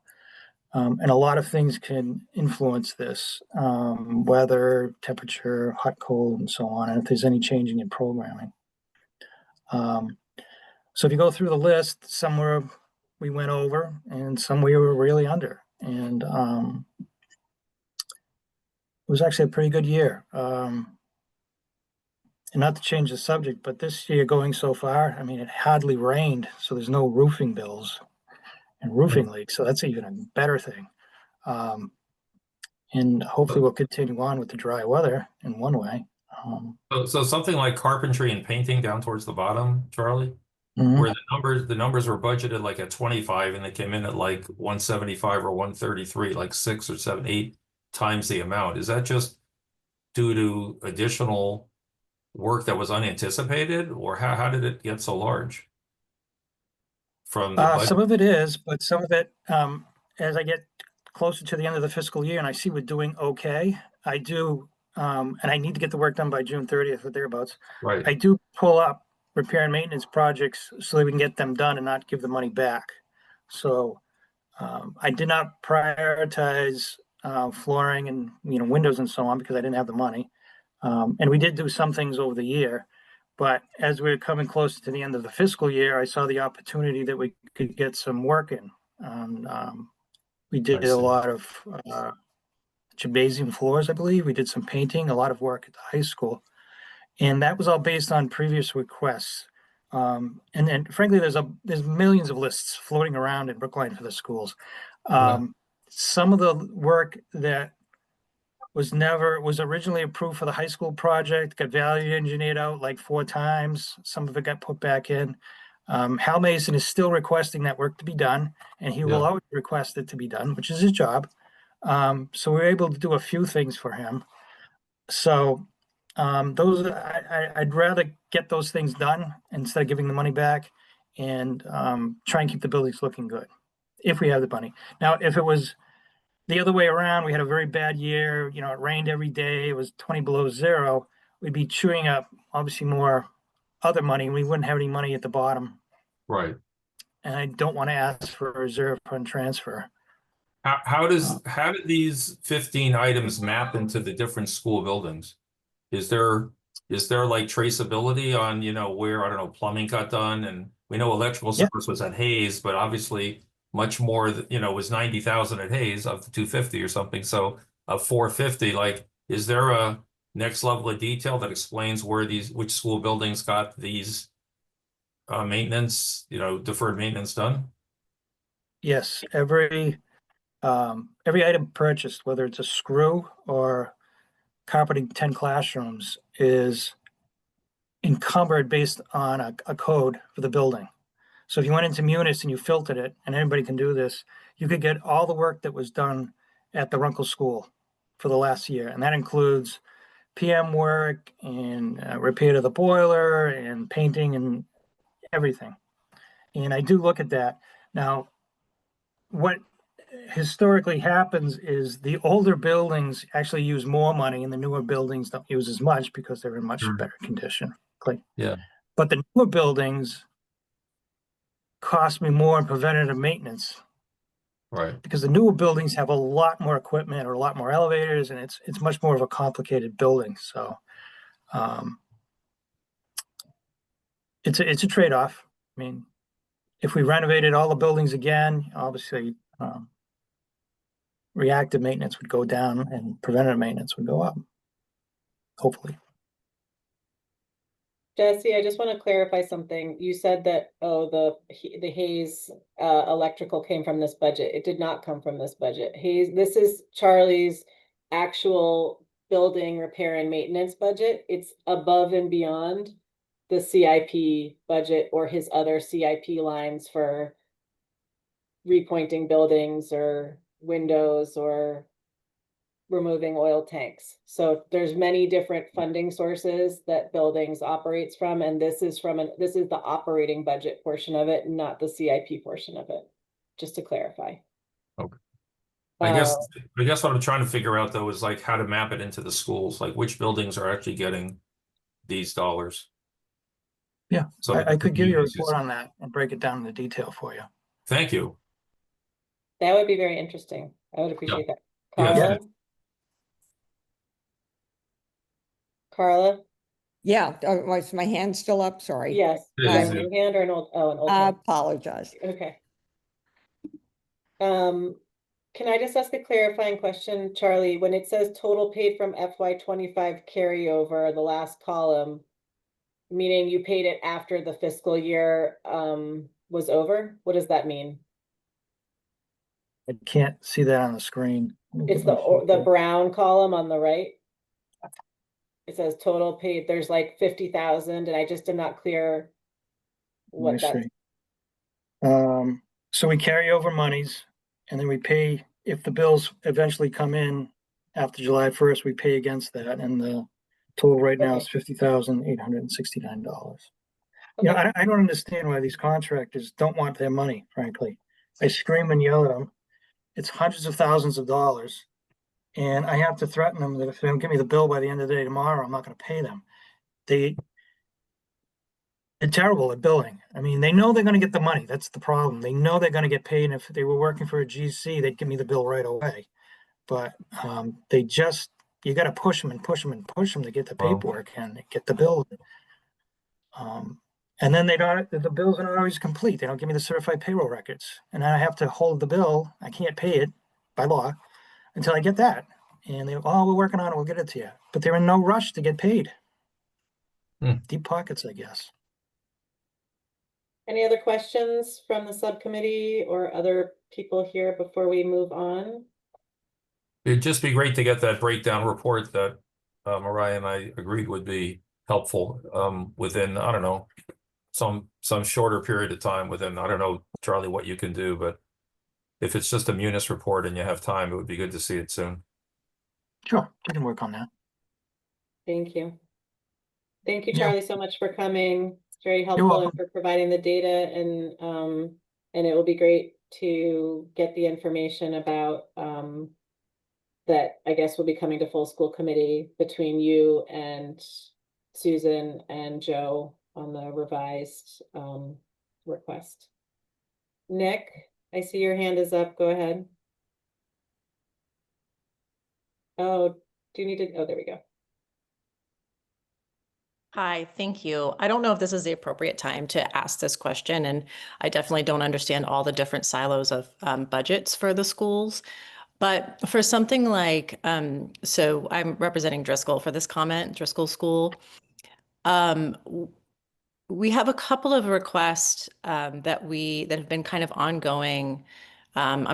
and a lot of things can influence this, weather, temperature, hot, cold, and so on, and if there's any changing in programming. So if you go through the list, somewhere we went over and some we were really under. And it was actually a pretty good year. And not to change the subject, but this year going so far, I mean, it hardly rained, so there's no roofing bills and roofing leaks. So that's even a better thing. And hopefully we'll continue on with the dry weather in one way. So something like carpentry and painting down towards the bottom, Charlie, Mhm. where the numbers were budgeted like at 25 and they came in at like 175 or 133, like 6 or 7, 8 times the amount. Is that just due to additional work that was unanticipated, or how did it get so large from the budget? Some of it is, but some of it, as I get closer to the end of the fiscal year and I see we're doing okay, I do, and I need to get the work done by June 30th or thereabouts. Right. I do pull up repair and maintenance projects so that we can get them done and not give the money back. So I did not prioritize flooring and windows and so on because I didn't have the money. And we did do some things over the year, but as we're coming closer to the end of the fiscal year, I saw the opportunity that we could get some work in. We did I a see. lot of gymnasium floors, I believe. We did some painting, a lot of work at the high school. And that was all based on previous requests. And then frankly, there's millions of lists floating around in Brookline for the schools. Yeah. some of the work that was originally approved for the high school project, got value engineered out like 4 times. Some of it got put back in. Hal Mason is still requesting that work to be done, and he will Yeah. always request it to be done, which is his job. So we're able to do a few things for him. So I'd rather get those things done instead of giving the money back, and try and keep the buildings looking good if we have the money. Now, if it was the other way around, we had a very bad year, you know, it rained every day, it was 20 below zero, we'd be chewing up obviously more other money, and we wouldn't have any money at the bottom. Right. And I don't want to ask for a reserve fund transfer. How did these 15 items map into the different school buildings? Is there like traceability on, you know, where, I don't know, plumbing got done? And we know electrical Yeah. service was at Hayes, but obviously much more, you know, was 90,000 at Hayes of the 250 or something. So of 450, like, is there a next level of detail that explains where which school buildings got these maintenance, you know, deferred maintenance done? Yes, every item purchased, whether it's a screw or carpeting 10 classrooms, is encumbered based on a code for the building. So if you went into Munis and you filtered it, and anybody can do this, you could get all the work that was done at the Runkle School for the last year. And that includes PM work and repair to the boiler and painting and everything. And I do look at that. Now, what historically happens is the older buildings actually use more money and the newer buildings don't use as much because they're in much Sure. better condition. Yeah. But the newer buildings cost me more in preventative maintenance Right. because the newer buildings have a lot more equipment or a lot more elevators, and it's much more of a complicated building. So it's a trade-off. I mean, if we renovated all the buildings again, obviously reactive maintenance would go down and preventative maintenance would go up, hopefully. Jesse, I just want to clarify something. You said that, oh, the Hayes electrical came from this budget. It did not come from this budget. Hayes, this is Charlie's actual building repair and maintenance budget. It's above and beyond the CIP budget or his other CIP lines for repointing buildings or windows or removing oil tanks. So there's many different funding sources that buildings operates from, and this is the operating budget portion of it, not the CIP portion of it, just to clarify. Okay. I guess what I'm trying to figure out though is like how to map it into the schools, like which buildings are actually getting these dollars. Yeah, So I could give you a communities- report on that and break it down in the detail for you. Thank you. That would be very interesting. I would appreciate that. Yeah, Carla? Carla? Yeah, was my hand still up? Sorry. Yes. It Is is, that a yeah. new hand or an old I hand? apologize. Okay. Can I just ask a clarifying question, Charlie? When it says total paid from FY25 carryover, the last column, meaning you paid it after the fiscal year was over? What does that mean? I can't see that on the screen. It's the brown column on the right. It says total paid, there's like 50,000, and I just am not clear what Let me that. see. So we carry over monies and then we pay, if the bills eventually come in after July 1st, we pay against that. And the total right now is $50,869. You know, I don't understand why these contractors don't want their money, frankly. I scream and yell at them. It's hundreds of thousands of dollars. And I have to threaten them that if they don't give me the bill by the end of the day tomorrow, I'm not going to pay them. They're terrible at billing. I mean, they know they're going to get the money. That's the problem. They know they're going to get paid. And if they were working for a GC, they'd give me the bill right away. But you got to push them and push them and push them to get the paperwork and get the bill. And then the bills are not always complete. They don't give me the certified payroll records. And I have to hold the bill. I can't pay it by law until I get that. And we're working on it, we'll get it to you. But they're in no rush to get paid. Deep pockets, I guess. Any other questions from the subcommittee or other people here before we move on? It'd just be great to get that breakdown report that Mariah and I agreed would be helpful within, I don't know, some shorter period of time within, I don't know, Charlie, what you can do, but if it's just a Munis report and you have time, it would be good to see it soon. Sure, I can work on that. Thank you. Thank you, Yeah. Charlie, so much for coming. It's very You're helpful and welcome. for providing the data, and it will be great to get the information about that I guess will be coming to full school committee between you and Susan and Joe on the revised request. Nick, I see your hand is up. Go ahead. Oh, do you need to? Oh, there we go. Hi, thank you. I don't know if this is the appropriate time to ask this question, and I definitely don't understand all the different silos of budgets for the schools. But for something like, so I'm representing Driscoll for this comment, Driscoll School. We have a couple of requests that have been kind of ongoing. I'm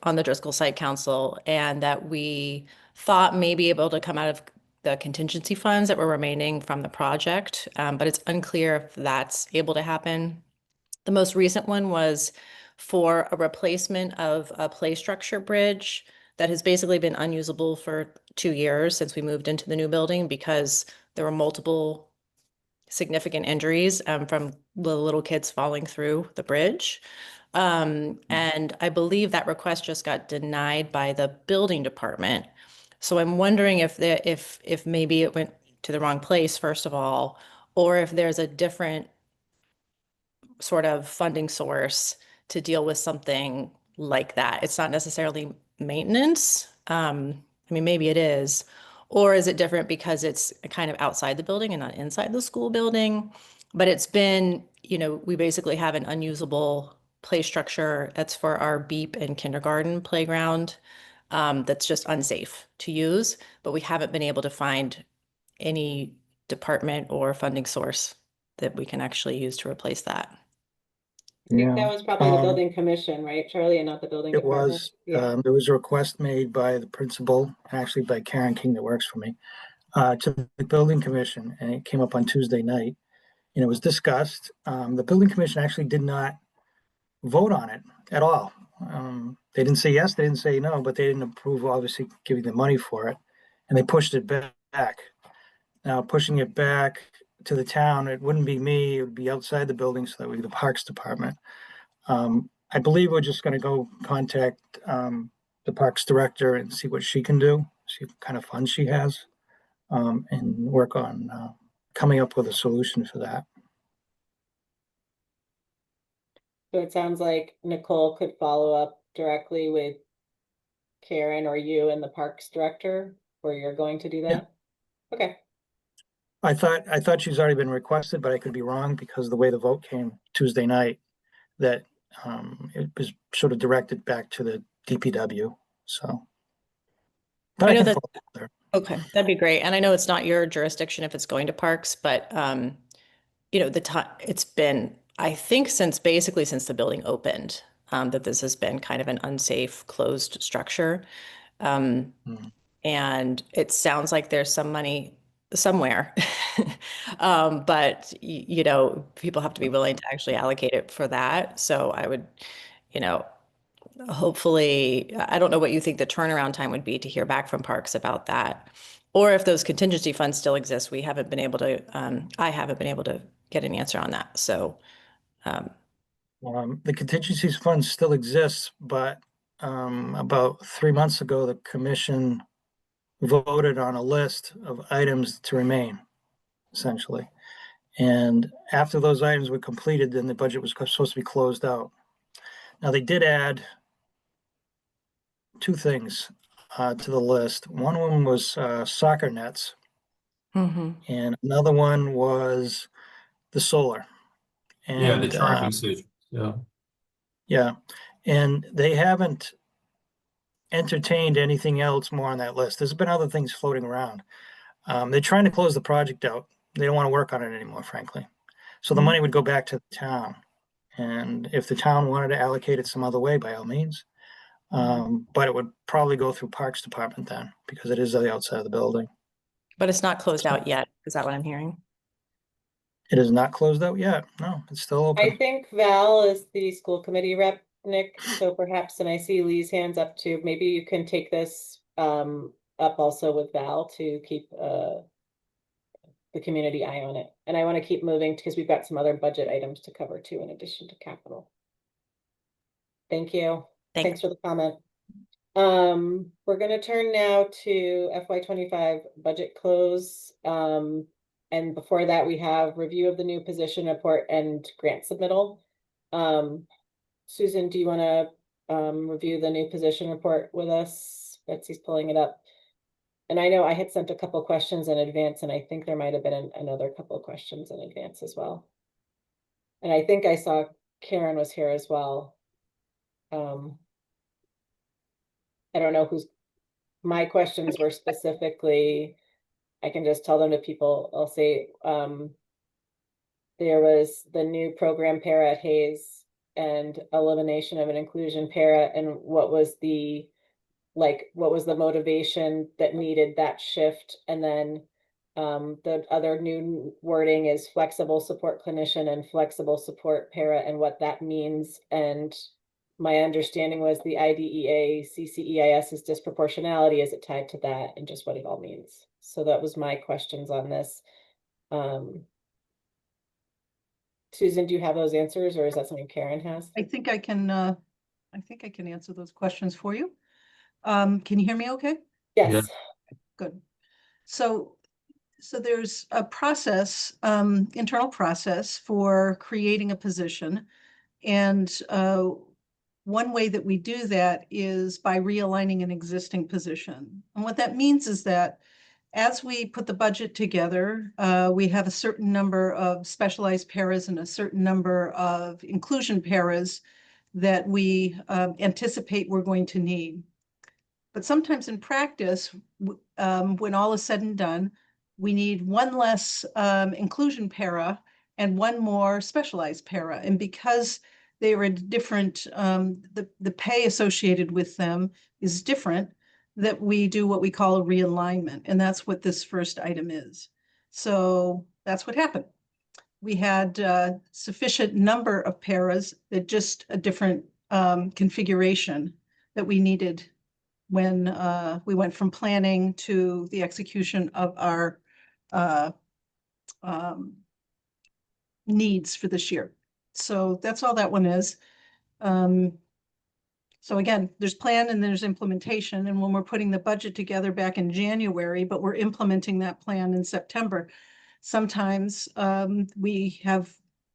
on the Driscoll Site Council, and that we thought may be able to come out of the contingency funds that were remaining from the project, but it's unclear if that's able to happen. The most recent one was for a replacement of a play structure bridge that has basically been unusable for 2 years since we moved into the new building because there were multiple significant injuries from the little kids falling through the bridge. And I believe that request just got denied by the building department. So I'm wondering if maybe it went to the wrong place, first of all, or if there's a different sort of funding source to deal with something like that. It's not necessarily maintenance. I mean, maybe it is. Or is it different because it's kind of outside the building and not inside the school building? But it's been, we basically have an unusable play structure that's for our BEEP and kindergarten playground that's just unsafe to use, but we haven't been able to find any department or funding source that we can actually use to replace that. I think that Yeah. was probably the building commission, right, Charlie, and not the building It department? was, Yeah. there was a request made by the principal, actually by Karen King that works for me, to the building commission, and it came up on Tuesday night. And it was discussed. The building commission actually did not vote on it at all. They didn't say yes, they didn't say no, but they didn't approve, obviously, giving the money for it. And they pushed it back. Now, pushing it back to the town, it wouldn't be me, it would be outside the building, so that would be the Parks Department. I believe we're just gonna go contact the Parks Director and see what she can do, see what kind of funds she has, and work on coming up with a solution for that. So it sounds like Nicole could follow up directly with Karen or you and the Parks Director, or you're going to do that? Okay. I thought she's already been requested, but I could be wrong because the way the vote came Tuesday night, that it was sort of directed back to the DPW, so. But I I know can that, follow up there. okay, that'd be great. And I know it's not your jurisdiction if it's going to parks, but the time it's been, I think since the building opened, that this has been kind of an unsafe closed structure. And it sounds like there's some money somewhere. But people have to be willing to actually allocate it for that. So I would, hopefully, I don't know what you think the turnaround time would be to hear back from Parks about that. Or if those contingency funds still exist, I haven't been able to get an answer on that. So, The contingencies fund still exists, but about 3 months ago, the commission voted on a list of items to remain, essentially. And after those items were completed, then the budget was supposed to be closed out. Now, they did add 2 things to the list. One of them was soccer nets, and another one was the solar. Yeah, the And charging station. Yeah. yeah, and they haven't entertained anything else more on that list. There's been other things floating around. They're trying to close the project out. They don't want to work on it anymore, frankly. So the money would go back to the town. And if the town wanted to allocate it some other way, by all means. But it would probably go through Parks Department then, because it is on the outside of the building. But it's not closed out yet. Is that what I'm hearing? It is not closed out yet. No, it's still I open. think Val is the school committee rep, Nick, so perhaps, and I see Lee's hands up too, maybe you can take this up also with Val to keep the community eye on it. And I want to keep moving because we've got some other budget items to cover too, in addition to capital. Thank you. Thanks for the comment. We're gonna turn now to FY25 budget close. And before that, we have review of the new position report and grant submittal. Susan, do you want to review the new position report with us? Betsy's pulling it up. And I know I had sent a couple questions in advance, and I think there might have been another couple of questions in advance as well. And I think I saw Karen was here as well. I don't know who's, my questions were specifically, I can just tell them to people. I'll say, there was the new program para at Hayes and elimination of an inclusion para, and what was the motivation that needed that shift? And then the other new wording is flexible support clinician and flexible support para, and what that means. And my understanding was the IDEA CCEIS is disproportionality. Is it tied to that, and just what it all means? So that was my questions on this. Susan, do you have those answers, or is that something Karen has? I think I can answer those questions for you. Can you hear me okay? Yes. Yeah. Good. So there's a process, internal process for creating a position. And one way that we do that is by realigning an existing position. And what that means is that as we put the budget together, we have a certain number of specialized paras and a certain number of inclusion paras that we anticipate we're going to need. But sometimes in practice, when all is said and done, we need one less inclusion para and one more specialized para. And because they are different, the pay associated with them is different, that we do what we call a realignment. And that's what this first item is. So that's what happened. We had sufficient number of paras, that just a different configuration that we needed when we went from planning to the execution of our needs for this year. So that's all that one is. So again, there's plan and there's implementation. And when we're putting the budget together back in January, but we're implementing that plan in September, sometimes we have,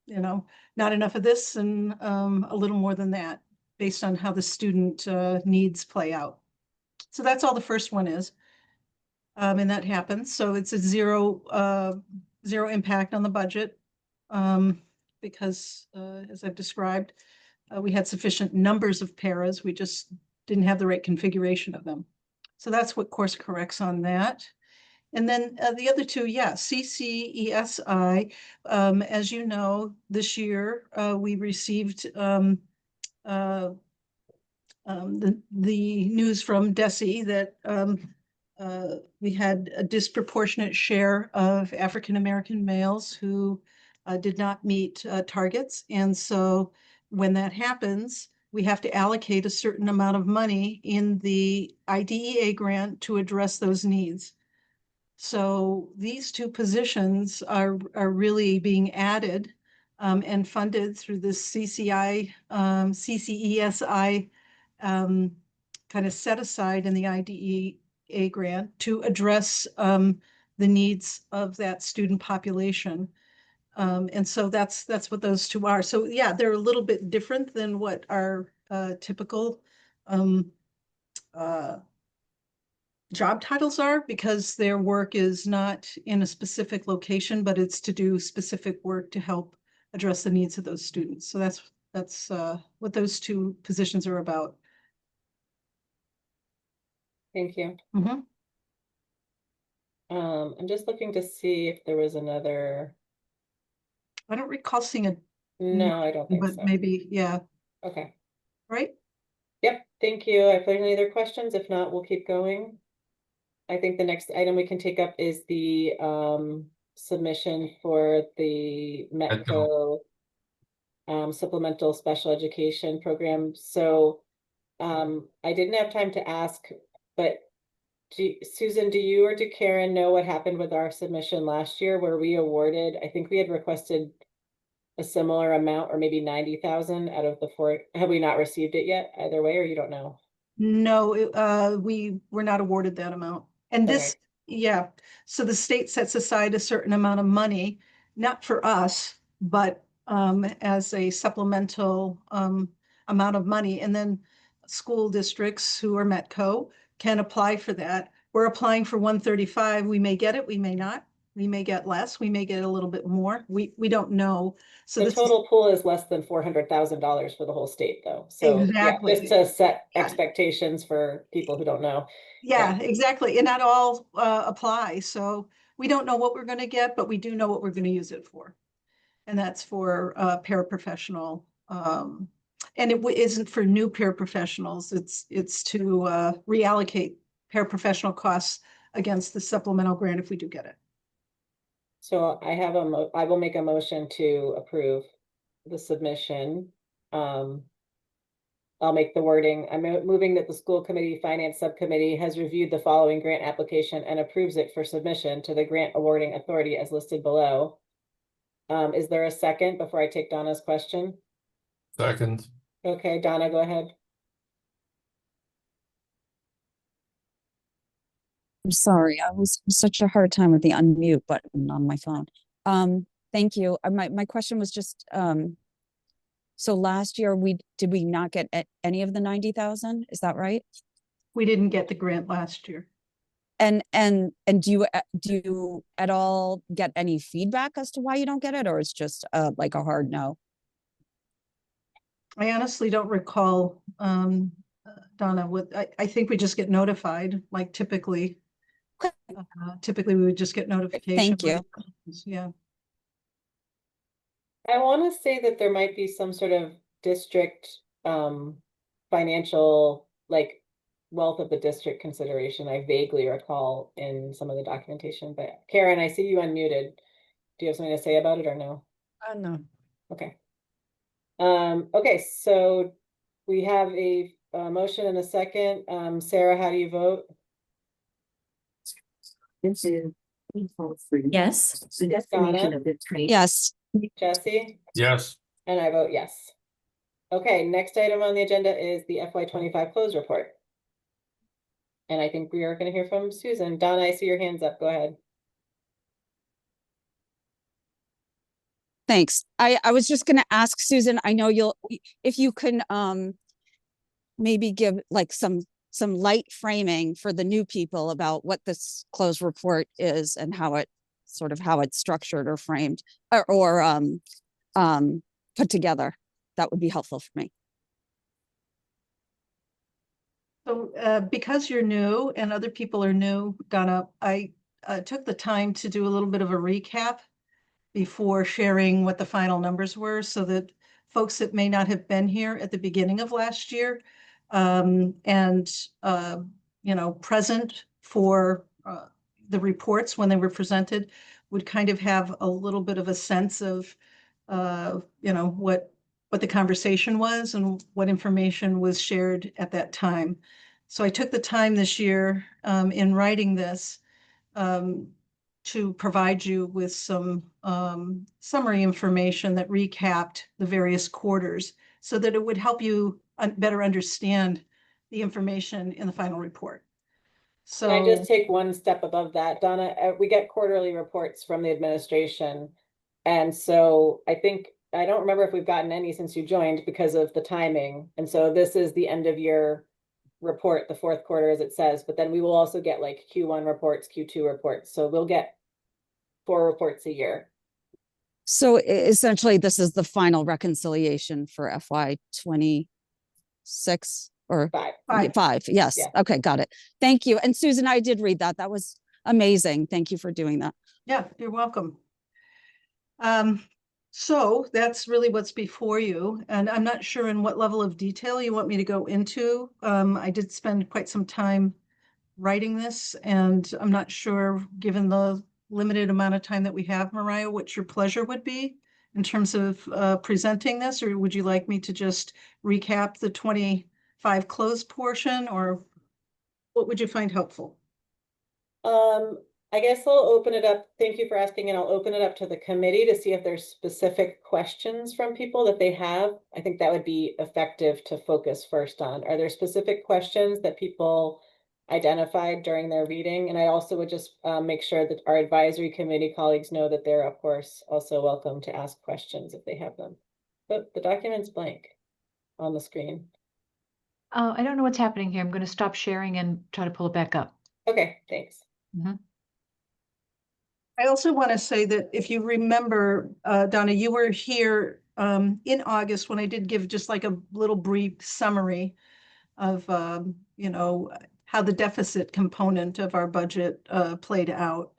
not enough of this and a little more than that, based on how the student needs play out. So that's all the first one is. And that happens. So it's a zero impact on the budget. Because as I've described, we had sufficient numbers of paras. We just didn't have the right configuration of them. So that's what course corrects on that. And then the other two, CCESI, as you know, this year we received the news from DESE that we had a disproportionate share of African-American males who did not meet targets. And so when that happens, we have to allocate a certain amount of money in the IDEA grant to address those needs. So these two positions are really being added and funded through this CCESI kind of set aside in the IDEA grant to address the needs of that student population. And so that's what those two are. So yeah, they're a little bit different than what our typical job titles are, because their work is not in a specific location, but it's to do specific work to help address the needs of those students. So that's what those two positions are about. Thank you. Mm-hmm. I'm just looking to see if there was another. I don't recall seeing a No, I don't think But so. maybe, yeah, Okay. right? Yep, thank you. If there's any other questions, if not, we'll keep going. I think the next item we can take up is the submission for the Metco supplemental special education program. So I didn't have time to ask, but Susan, do you or do Karen know what happened with our submission last year? Were we awarded? I think we had requested a similar amount, or maybe 90,000 out of the four. Have we not received it yet either way, or you don't know? No, we were not awarded that amount. And this, Okay. yeah, so the state sets aside a certain amount of money, not for us, but as a supplemental amount of money. And then school districts who are Metco can apply for that. We're applying for 135. We may get it, we may not. We may get less, we may get a little bit more. We don't know. So The this is total pool is less than $400,000 for the whole state, though. So yeah, exactly. just to set Yeah. expectations for people who don't know. Yeah, exactly. And not all apply. So we don't know what we're going to get, but we do know what we're going to use it for. And that's for paraprofessional. And it isn't for new paraprofessionals. It's to reallocate paraprofessional costs against the supplemental grant if we do get it. So I have I will make a motion to approve the submission. I'll make the wording. I'm moving that the school committee finance subcommittee has reviewed the following grant application and approves it for submission to the grant awarding authority as listed below. Is there a second before I take Donna's question? Second. Okay, Donna, go ahead. I'm sorry, I was such a hard time with the unmute button on my phone. Thank you. My question was just, so last year did we not get any of the 90,000? Is that right? We didn't get the grant last year. And do you at all get any feedback as to why you don't get it, or it's just like a hard no? I honestly don't recall, Donna, I think we just get notified, like typically. Typically, we would just get notification. Thank you. Yeah. I want to say that there might be some sort of district financial, like, wealth of the district consideration. I vaguely recall in some of the documentation, but Karen, I see you unmuted. Do you have something to say about it or no? No. Okay. Okay, so we have a motion and a second. Sarah, how do you vote? Yes. Donna? Yes. Jesse? Yes. And I vote yes. Okay, next item on the agenda is the FY25 close report. And I think we are going to hear from Susan. Donna, I see your hands up. Go ahead. Thanks. I was just going to ask Susan, I know if you can maybe give like some light framing for the new people about what this close report is and how it's structured or framed or put together. That would be helpful for me. So because you're new and other people are new, Donna, I took the time to do a little bit of a recap before sharing what the final numbers were, so that folks that may not have been here at the beginning of last year and present for the reports when they were presented would kind of have a little bit of a sense of what the conversation was and what information was shared at that time. So I took the time this year in writing this to provide you with some summary information that recapped the various quarters so that it would help you better understand the information in the final report. So Can I just take one step above that, Donna? We get quarterly reports from the administration. And so I don't remember if we've gotten any since you joined because of the timing. And so this is the end of year report, the fourth quarter, as it says, but then we will also get like Q1 reports, Q2 reports. So we'll get 4 reports a year. So essentially, this is the final reconciliation for FY26 or 5. 5. Yes. Yeah. Okay. Got it. Thank you. And Susan, I did read that. That was amazing. Thank you for doing that. yeah, you're welcome. So that's really what's before you, and I'm not sure in what level of detail you want me to go into. I did spend quite some time writing this, and I'm not sure, given the limited amount of time that we have, Mariah, what your pleasure would be in terms of presenting this, or would you like me to just recap the 25 closed portion, or what would you find helpful? I guess I'll open it up. Thank you for asking, and I'll open it up to the committee to see if there's specific questions from people that they have. I think that would be effective to focus first on. Are there specific questions that people identified during their reading? And I also would just make sure that our advisory committee colleagues know that they're, of course, also welcome to ask questions if they have them. But the document's blank on the screen. I don't know what's happening here. I'm going to stop sharing and try to pull it back up. Okay, thanks. I also want to say that if you remember, Donna, you were here in August when I did give just like a little brief summary of, you know, how the deficit component of our budget played out.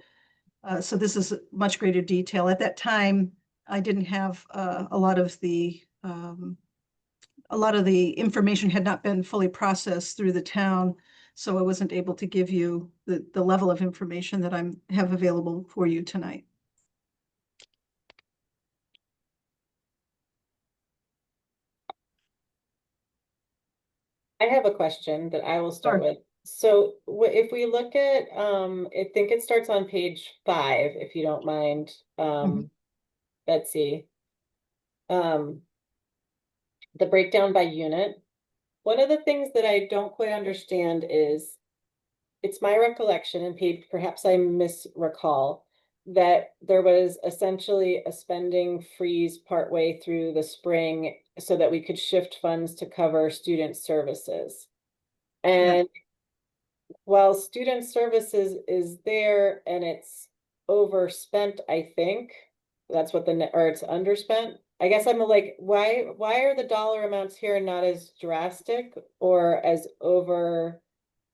So this is much greater detail. At that time, I didn't have a lot of the information had not been fully processed through the town, so I wasn't able to give you the level of information that I have available for you tonight. I have a question that I will start Sure. with. So if we look at, I think it starts on page 5, if you don't mind, Betsy. The breakdown by unit. One of the things that I don't quite understand is, it's my recollection, and perhaps I misrecall, that there was essentially a spending freeze partway through the spring so that we could shift funds to cover student services. And while student services is there and it's overspent, I think that's what or it's underspent. I guess I'm like, why are the dollar amounts here not as drastic or as over?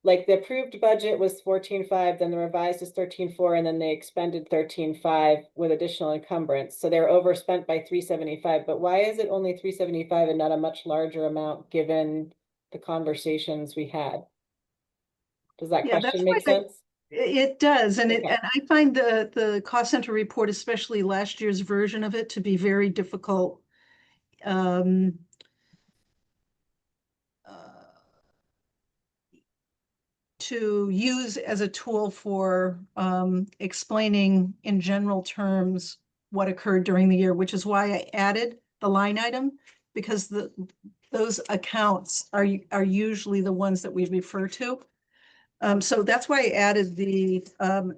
Like the approved budget was 14.5, then the revised is 13.4, and then they expended 13.5 with additional encumbrance. So they're overspent by 375. But why is it only 375 and not a much larger amount given the conversations we had? Does that Yeah, question make sense? It does, and Okay. and I find the cost center report, especially last year's version of it, to be very difficult. Um, to use as a tool for explaining in general terms what occurred during the year, which is why I added the line item, because those accounts are usually the ones that we refer to. So that's why I added the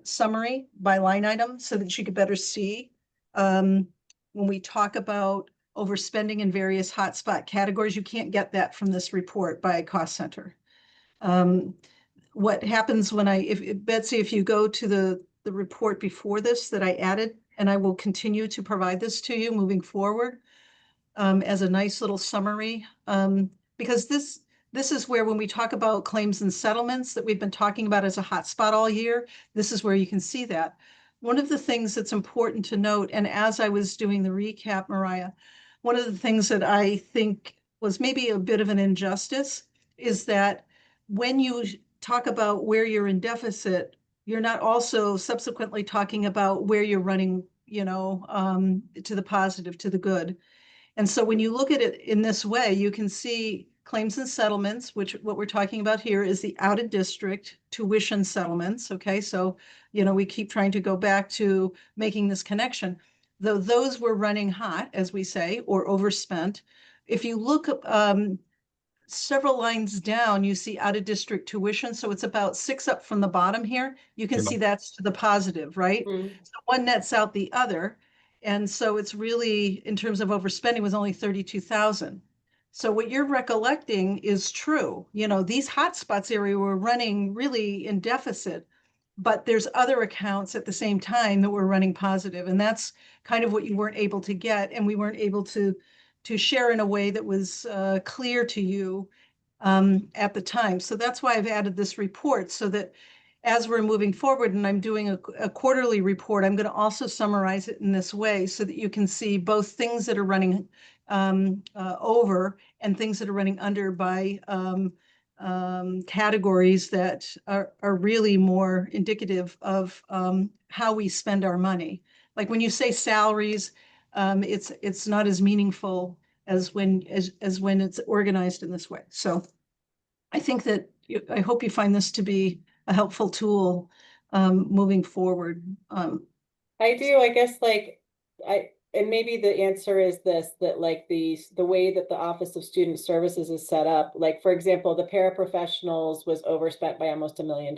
summary by line item so that you could better see when we talk about overspending in various hotspot categories. You can't get that from this report by cost center. What happens when Betsy, if you go to the report before this that I added, and I will continue to provide this to you moving forward as a nice little summary, because this is where, when we talk about claims and settlements that we've been talking about as a hotspot all year, this is where you can see that. One of the things that's important to note, and as I was doing the recap, Mariah, one of the things that I think was maybe a bit of an injustice is that when you talk about where you're in deficit, you're not also subsequently talking about where you're running, to the positive, to the good. And so when you look at it in this way, you can see claims and settlements, which what we're talking about here is the out of district tuition settlements. Okay, so, we keep trying to go back to making this connection. Though those were running hot, as we say, or overspent. If you look several lines down, you see out of district tuition. So it's about 6 up from the bottom here. You can see that's to the positive, right? So one nets out the other. And so it's really, in terms of overspending, was only 32,000. So what you're recollecting is true. These hotspots area were running really in deficit, but there's other accounts at the same time that were running positive. And that's kind of what you weren't able to get. And we weren't able to share in a way that was clear to you at the time. So that's why I've added this report, so that as we're moving forward and I'm doing a quarterly report, I'm going to also summarize it in this way so that you can see both things that are running over and things that are running under by categories that are really more indicative of how we spend our money. Like when you say salaries, it's not as meaningful as when it's organized in this way. So I think that I hope you find this to be a helpful tool moving forward. I do, I guess, like, and maybe the answer is this, that like the way that the Office of Student Services is set up, like, for example, the paraprofessionals was overspent by almost $1 million.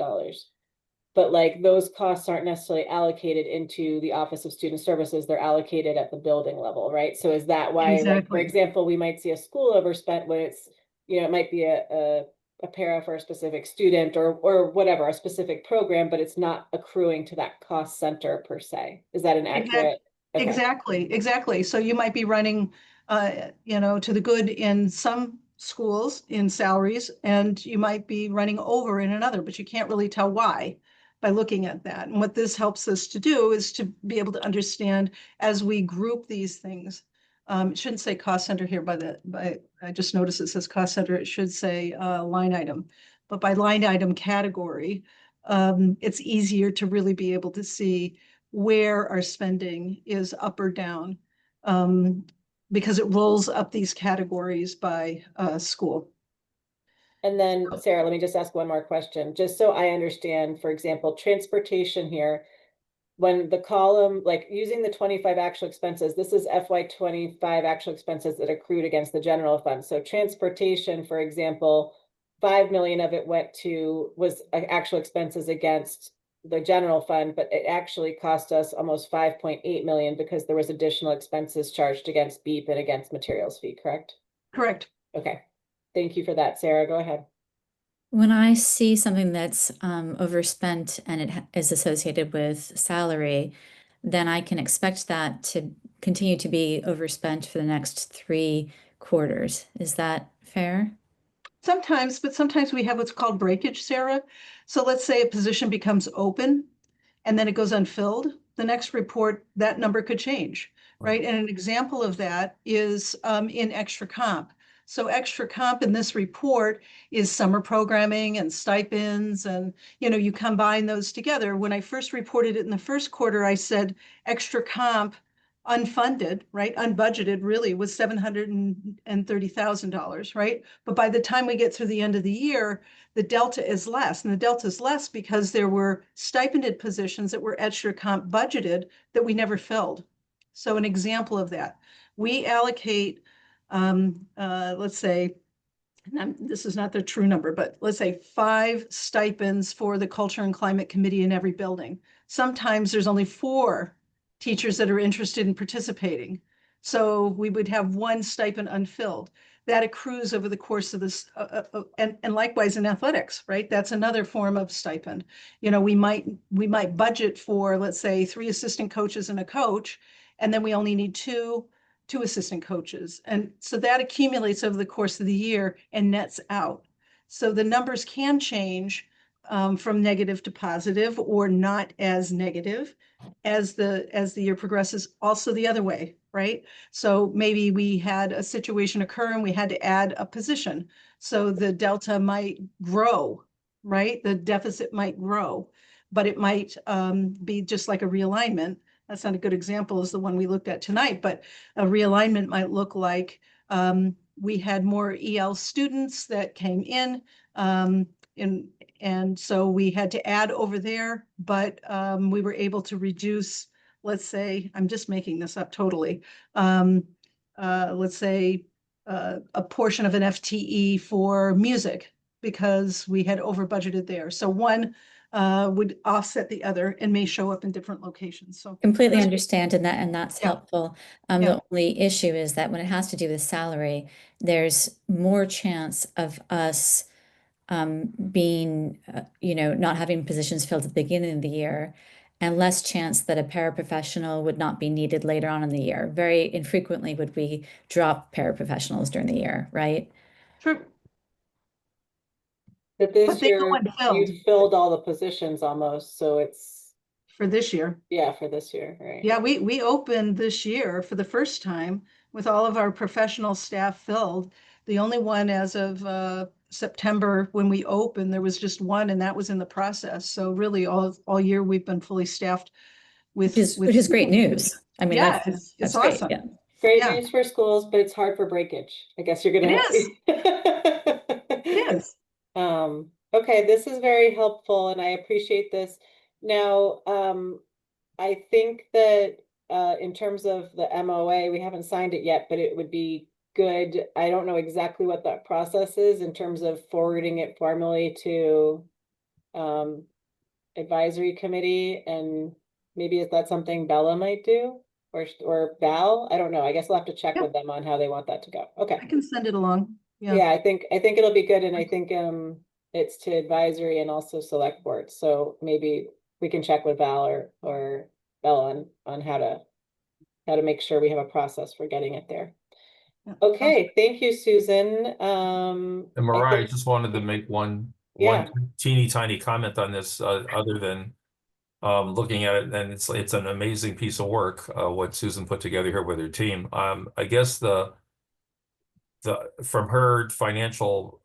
But like those costs aren't necessarily allocated into the Office of Student Services, they're allocated at the building level, right? So is that why, like, for Exactly. example, we might see a school overspent when it's, you know, it might be a para for a specific student or whatever, a specific program, but it's not accruing to that cost center per se. Is that an accurate? Okay. Exactly. So you might be running, to the good in some schools in salaries, and you might be running over in another, but you can't really tell why by looking at that. And what this helps us to do is to be able to understand as we group these things. It shouldn't say cost center here I just noticed it says cost center. It should say line item, but by line item category, it's easier to really be able to see where our spending is up or down, because it rolls up these categories by school. And then Sarah, let me just ask one more question, just so I understand, for example, transportation here. When the column, like using the 25 actual expenses, this is FY25 actual expenses that accrued against the general fund. So transportation, for example, 5 million of it was actual expenses against the general fund, but it actually cost us almost 5.8 million because there was additional expenses charged against BEEP and against materials fee, correct? Correct. Okay. Thank you for that, Sarah. Go ahead. When I see something that's overspent and it is associated with salary, then I can expect that to continue to be overspent for the next 3 quarters. Is that fair? Sometimes, but sometimes we have what's called breakage, Sarah. So let's say a position becomes open and then it goes unfilled. The next report, that number could change, right? And an example of that is in extra comp. So extra comp in this report is summer programming and stipends, and you combine those together. When I first reported it in the first quarter, I said extra comp unfunded, right? Unbudgeted really was $730,000, right? But by the time we get through the end of the year, the delta is less. And the delta is less because there were stipended positions that were extra comp budgeted that we never filled. So an example of that, we allocate, let's say, this is not the true number, but let's say 5 stipends for the Culture and Climate Committee in every building. Sometimes there's only 4 teachers that are interested in participating. So we would have 1 stipend unfilled. That accrues over the course of this, and likewise in athletics, right? That's another form of stipend. We might budget for, let's say, 3 assistant coaches and a coach, and then we only need two assistant coaches. And so that accumulates over the course of the year and nets out. So the numbers can change from negative to positive or not as negative as the year progresses, also the other way, right? So maybe we had a situation occur and we had to add a position. So the delta might grow, right? The deficit might grow, but it might be just like a realignment. That's not a good example as the one we looked at tonight, but a realignment might look like we had more EL students that came in, and so we had to add over there, but we were able to reduce, let's say, I'm just making this up totally, let's say a portion of an FTE for music because we had over budgeted there. So one would offset the other and may show up in different locations. So Completely understand, and that's Yeah. helpful. Yeah. The only issue is that when it has to do with salary, there's more chance of us being, not having positions filled at the beginning of the year, and less chance that a paraprofessional would not be needed later on in the year. Very infrequently would we drop paraprofessionals during the year, right? True. But this But they go year, unfilled you filled all the positions almost, so it's, for this year. yeah, for this year, right? Yeah, we opened this year for the first time with all of our professional staff filled. The only one as of September when we opened, there was just one, and that was in the process. So really, all year we've been fully staffed with Which is great news. I mean, Yeah, that's it's great. awesome. Yeah. Great Yeah. news for schools, but it's hard for breakage. I guess you're gonna It have is. to. It is. Okay, this is very helpful and I appreciate this. Now, I think that in terms of the MOA, we haven't signed it yet, but it would be good. I don't know exactly what that process is in terms of forwarding it formally to advisory committee, and maybe is that something Bella might do or Val? I don't know. I guess we'll have to check Yeah. with them on how they want that to go. Okay. I can send it along. Yeah. Yeah, I think it'll be good, and I think it's to advisory and also select board. So maybe we can check with Val or Bella on how to make sure we have a process for getting it there. Yeah. Okay, thank you, Susan. And I Mariah, I think- just wanted to make one Yeah. teeny tiny comment on this, other than looking at it, and it's an amazing piece of work, what Susan put together here with her team. I guess the from her financial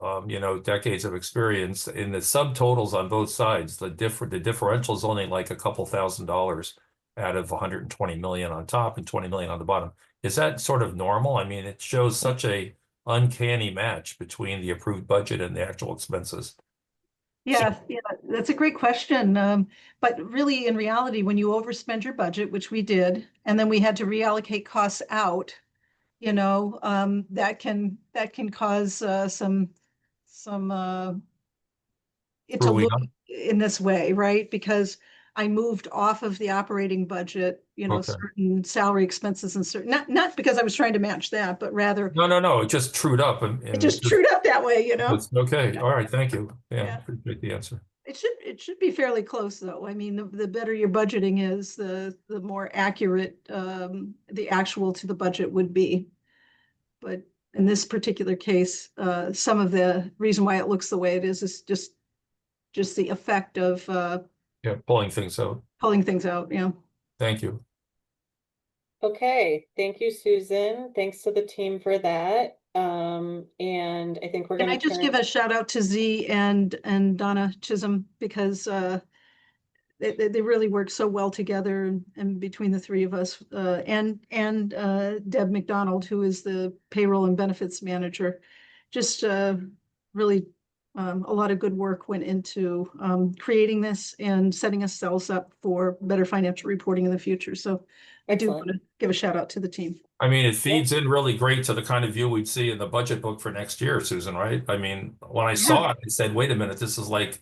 decades of experience in the subtotals on both sides, the differential is only like a couple $1,000 out of 120 million on top and 20 million on the bottom. Is that sort of normal? I mean, it shows such a uncanny match between the approved budget and the actual expenses. Yeah, that's a great question. But really, in reality, when you overspend your budget, which we did, and then we had to reallocate costs out, that can cause some it to Truly, look in this way, right? Because I moved off of the operating budget, okay. certain salary expenses and certain, not because I was trying to match that, but rather No, it just trued up and it just trued up that way, it's okay. All right, thank you. Yeah, Yeah. appreciate the answer. It should be fairly close though. I mean, the better your budgeting is, the more accurate the actual to the budget would be. But in this particular case, some of the reason why it looks the way it is just the effect of Yeah, pulling things out. pulling things out. Yeah. Thank you. Okay, thank you, Susan. Thanks to the team for that. And I think we're Can gonna I just turn. give a shout out to Z and Donna Chisholm, because they really work so well together, and between the three of us, and Deb McDonald, who is the payroll and benefits manager. Just really a lot of good work went into creating this and setting ourselves up for better financial reporting in the future. So I do want Excellent. to give a shout out to the team. I mean, it feeds in really great to the kind of view we'd see in the budget book for next year, Susan, right? I mean, when I saw it, I said, wait a minute, this is like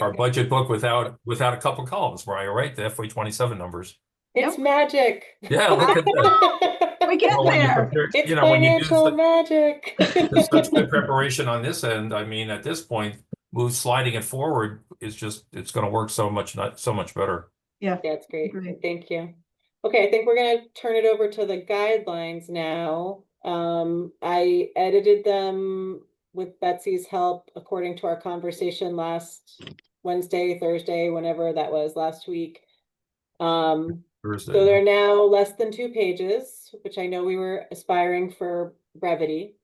our budget book without a couple columns, Mariah, right? The FY27 numbers. It's Yep. magic. Yeah, look at that. We get Well, when you there. prepare, It's when you do financial magic. there's such good preparation on this end, I mean, at this point, sliding it forward is just, it's going to work so much better. Yeah. Yeah, it's great. Great. Thank you. Okay, I think we're gonna turn it over to the guidelines now. I edited them with Betsy's help according to our conversation last Wednesday, Thursday, whenever that was last week. Thursday. So they're now less than 2 pages, which I know we were aspiring for brevity.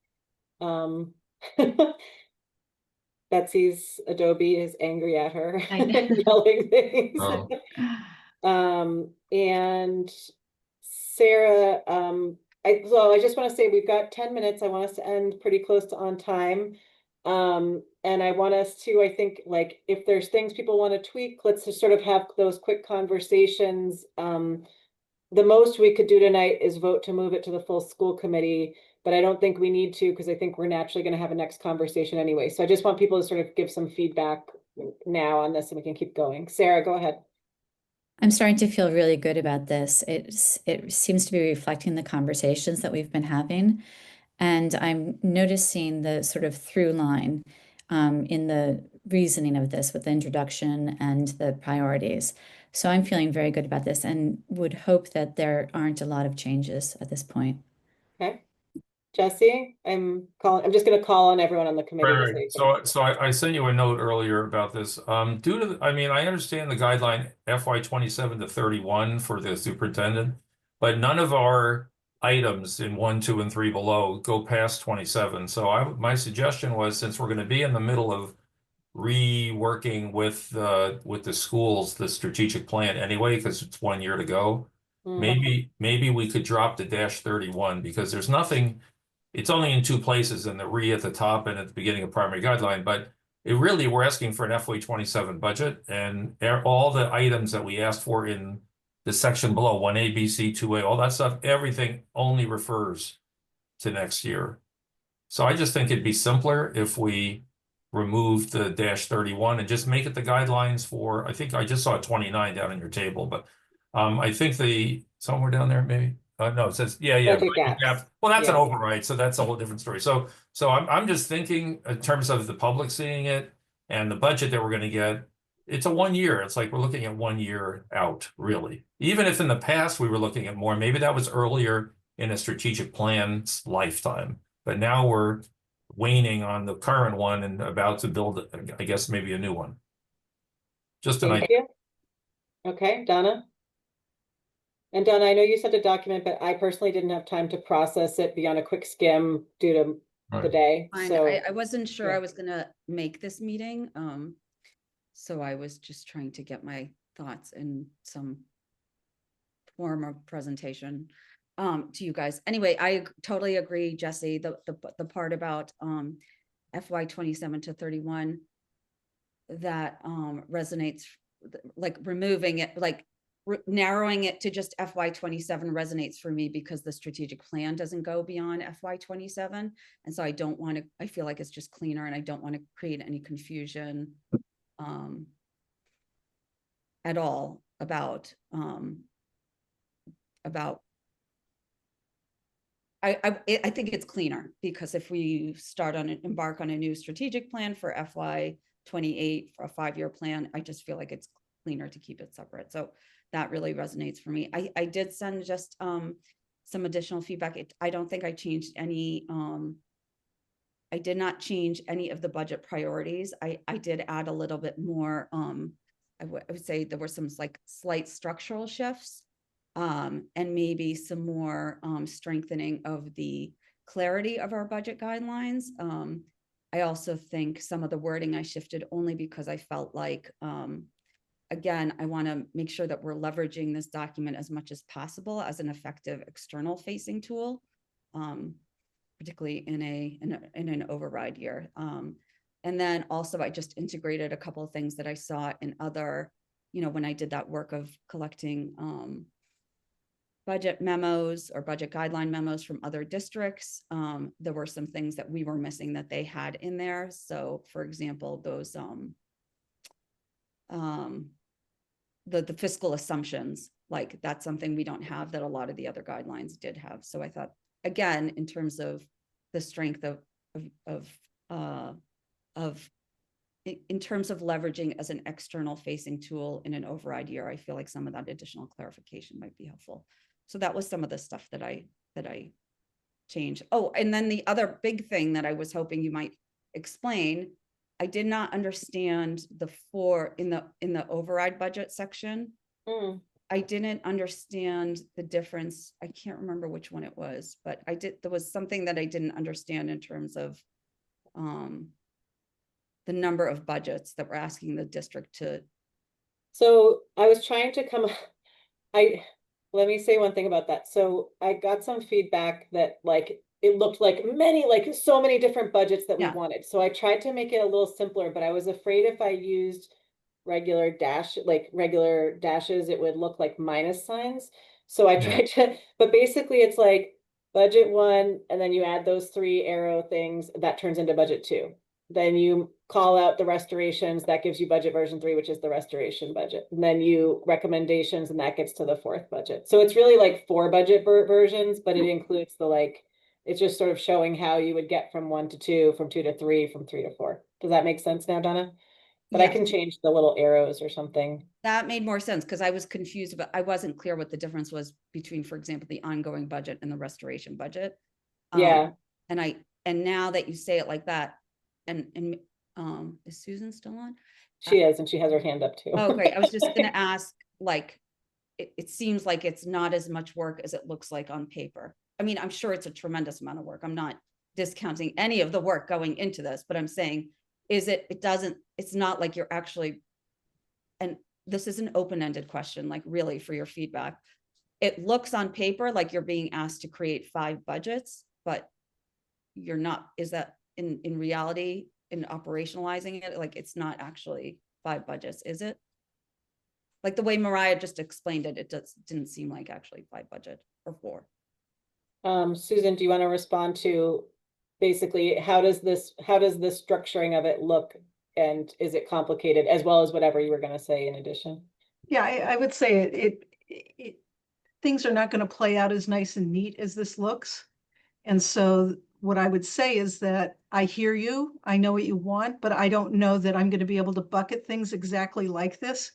Betsy's Adobe is angry at her, I know. yelling things. Oh. And Sarah, I just want to say we've got 10 minutes. I want us to end pretty close to on time. And I want us to, I think, like, if there's things people want to tweak, let's just sort of have those quick conversations. The most we could do tonight is vote to move it to the full school committee, but I don't think we need to, because I think we're naturally going to have a next conversation anyway. So I just want people to sort of give some feedback now on this, and we can keep going. Sarah, go ahead. I'm starting to feel really good about this. It seems to be reflecting the conversations that we've been having. And I'm noticing the sort of through line in the reasoning of this with the introduction and the priorities. So I'm feeling very good about this and would hope that there aren't a lot of changes at this point. Okay. Jesse, I'm just gonna call on everyone on the committee to say. Right. So I sent you a note earlier about this. Due to, I mean, I understand the guideline FY 27 to 31 for the superintendent, but none of our items in 1, 2, and 3 below go past 27. So my suggestion was, since we're going to be in the middle of reworking with the schools, the strategic plan anyway, because it's 1 year to go, maybe we could drop the -31, because there's nothing. It's only in 2 places, in the at the top and at the beginning of primary guideline, but it really, we're asking for an FY 27 budget, and all the items that we asked for in the section below, 1A, B, C, 2A, all that stuff, everything only refers to next year. So I just think it'd be simpler if we remove the -31 and just make it the guidelines for, I think I just saw 29 down in your table, but I think somewhere down there, maybe. No, it says, yeah. Budget gaps. Well, that's an Yeah. override, so that's a whole different story. So I'm just thinking in terms of the public seeing it and the budget that we're going to get. It's a 1 year. It's like we're looking at 1 year out, really. Even if in the past we were looking at more, maybe that was earlier in a strategic plan's lifetime. But now we're waning on the current one and about to build, I guess, maybe a new one. Just an Thank idea. you. Okay, Donna. And Donna, I know you sent a document, but I personally didn't have time to process it beyond a quick skim due to the Right. day. Fine. So I wasn't sure yeah. I was gonna make this meeting, so I was just trying to get my thoughts in some form of presentation to you guys. Anyway, I totally agree, Jesse, the part about FY 27 to 31 that resonates, like removing it, like narrowing it to just FY 27 resonates for me, because the strategic plan doesn't go beyond FY 27. And so I don't want to, I feel like it's just cleaner, and I don't want to create any confusion at all about I think it's cleaner, because if we embark on a new strategic plan for FY 28 for a 5-year plan, I just feel like it's cleaner to keep it separate. So that really resonates for me. I did send just some additional feedback. I don't think I changed any. I did not change any of the budget priorities. I did add a little bit more. I would say there were some like slight structural shifts, and maybe some more strengthening of the clarity of our budget guidelines. I also think some of the wording I shifted only because I felt like, again, I want to make sure that we're leveraging this document as much as possible as an effective external facing tool, particularly in an override year. And then also I just integrated a couple of things that I saw in other, when I did that work of collecting budget memos or budget guideline memos from other districts. There were some things that we were missing that they had in there. So for example, those the fiscal assumptions, like that's something we don't have that a lot of the other guidelines did have. So I thought, again, in terms of the strength in terms of leveraging as an external facing tool in an override year, I feel like some of that additional clarification might be helpful. So that was some of the stuff that I changed. Oh, and then the other big thing that I was hoping you might explain, I did not understand in the override budget section. I didn't understand the difference. I can't remember which one it was, but there was something that I didn't understand in terms of the number of budgets that we're asking the district to. So I was trying to let me say one thing about that. So I got some feedback that like, it looked like so many different budgets that we wanted. So I tried to make it a little simpler, but I was afraid if I used regular dashes, it would look like minus signs. So I tried to, but basically it's like budget 1, and then you add those 3 arrow things, that turns into budget 2. Then you call out the restorations, that gives you budget version 3, which is the restoration budget. And then you recommendations, and that gets to the 4th budget. So it's really like 4 budget versions, but it includes it's just sort of showing how you would get from 1 to 2, from 2 to 3, from 3 to 4. Does that make sense now, Donna? But yes. I can change the little arrows or something. That made more sense, because I was confused, but I wasn't clear what the difference was between, for example, the ongoing budget and the restoration budget. Yeah. And now that you say it like that, and is Susan still on? She is, and she has her hand up too. Oh, great. I was just gonna ask, like, it seems like it's not as much work as it looks like on paper. I mean, I'm sure it's a tremendous amount of work. I'm not discounting any of the work going into this, but I'm saying, it's not like you're actually, and this is an open-ended question, like really for your feedback. It looks on paper like you're being asked to create 5 budgets, but you're not, is that in reality, in operationalizing it, like it's not actually 5 budgets, is it? Like the way Mariah just explained it, didn't seem like actually 5 budget or 4. Susan, do you want to respond to basically how does this structuring of it look, and is it complicated, as well as whatever you were going to say in addition? Yeah, I would say things are not going to play out as nice and neat as this looks. And so what I would say is that I hear you, I know what you want, but I don't know that I'm going to be able to bucket things exactly like this.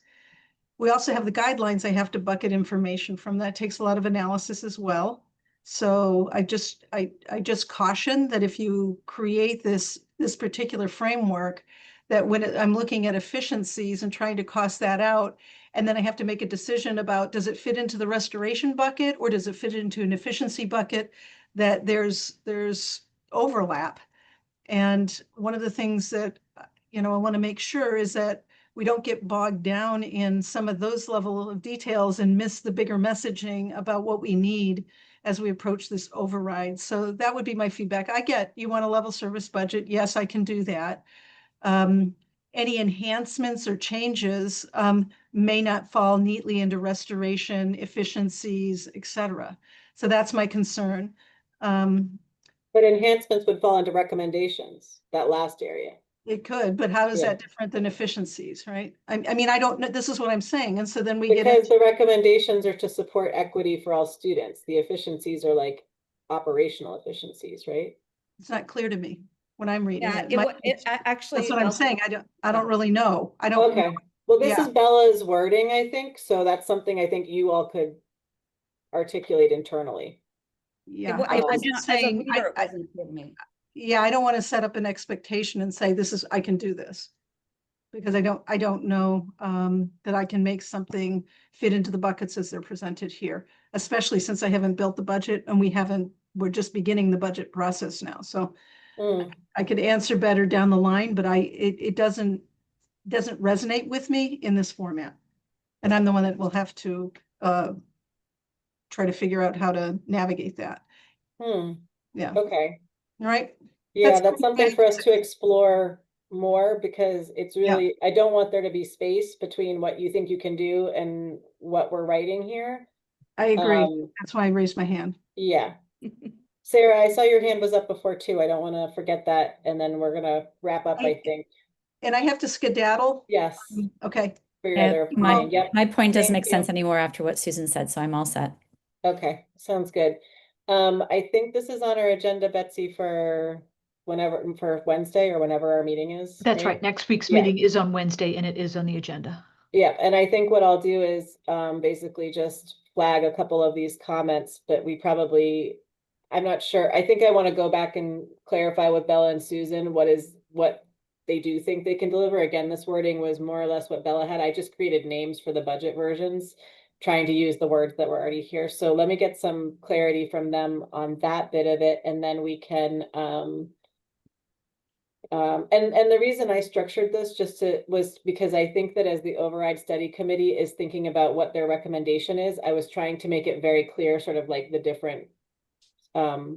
We also have the guidelines I have to bucket information from. That takes a lot of analysis as well. So I just caution that if you create this particular framework, that when I'm looking at efficiencies and trying to cost that out, and then I have to make a decision about, does it fit into the restoration bucket or does it fit into an efficiency bucket, that there's overlap. And one of the things that, I want to make sure is that we don't get bogged down in some of those level of details and miss the bigger messaging about what we need as we approach this override. So that would be my feedback. I get, you want a level service budget. Yes, I can do that. Any enhancements or changes may not fall neatly into restoration, efficiencies, et cetera. So that's my concern. But enhancements would fall into recommendations, that last area. It could, but how is Yeah. that different than efficiencies, right? I mean, I don't know, this is what I'm saying. And so then we get Because into, the recommendations are to support equity for all students. The efficiencies are like operational efficiencies, right? it's not clear to me when I'm reading Yeah, it. actually. That's what I'm saying. I don't really know. I don't. Okay, well, this Yeah. is Bella's wording, I think, so that's something I think you all could articulate internally. Yeah, I'm I'm just saying, it wasn't clear to me. yeah, I don't want to set up an expectation and say, I can do this. Because I don't know that I can make something fit into the buckets as they're presented here, especially since I haven't built the budget and we're just beginning the budget process now. So I could answer better down the line, but it doesn't resonate with me in this format. And I'm the one that will have to try to figure out how to navigate that. Yeah. Okay. All right. Yeah, that's something for us to explore more, because it's really, I don't want there to be space between what you think you can do and what we're writing here. I agree. That's why I raised my hand. Yeah. Sarah, I saw your hand was up before too. I don't want to forget that. And then we're gonna wrap up, I think. And I have to skedaddle. Yes. Okay. For your Yeah, other my, point. Yep. my point doesn't Thank make sense you. anymore after what Susan said, so I'm all set. Okay, sounds good. I think this is on our agenda, Betsy, for Wednesday or whenever our meeting is. That's right. Next week's Yeah. meeting is on Wednesday and it is on the agenda. Yeah, and I think what I'll do is basically just flag a couple of these comments, but I'm not sure. I think I want to go back and clarify with Bella and Susan what they do think they can deliver. Again, this wording was more or less what Bella had. I just created names for the budget versions, trying to use the words that were already here. So let me get some clarity from them on that bit of it, and then we can and the reason I structured this was because I think that as the override study committee is thinking about what their recommendation is, I was trying to make it very clear, sort of like the different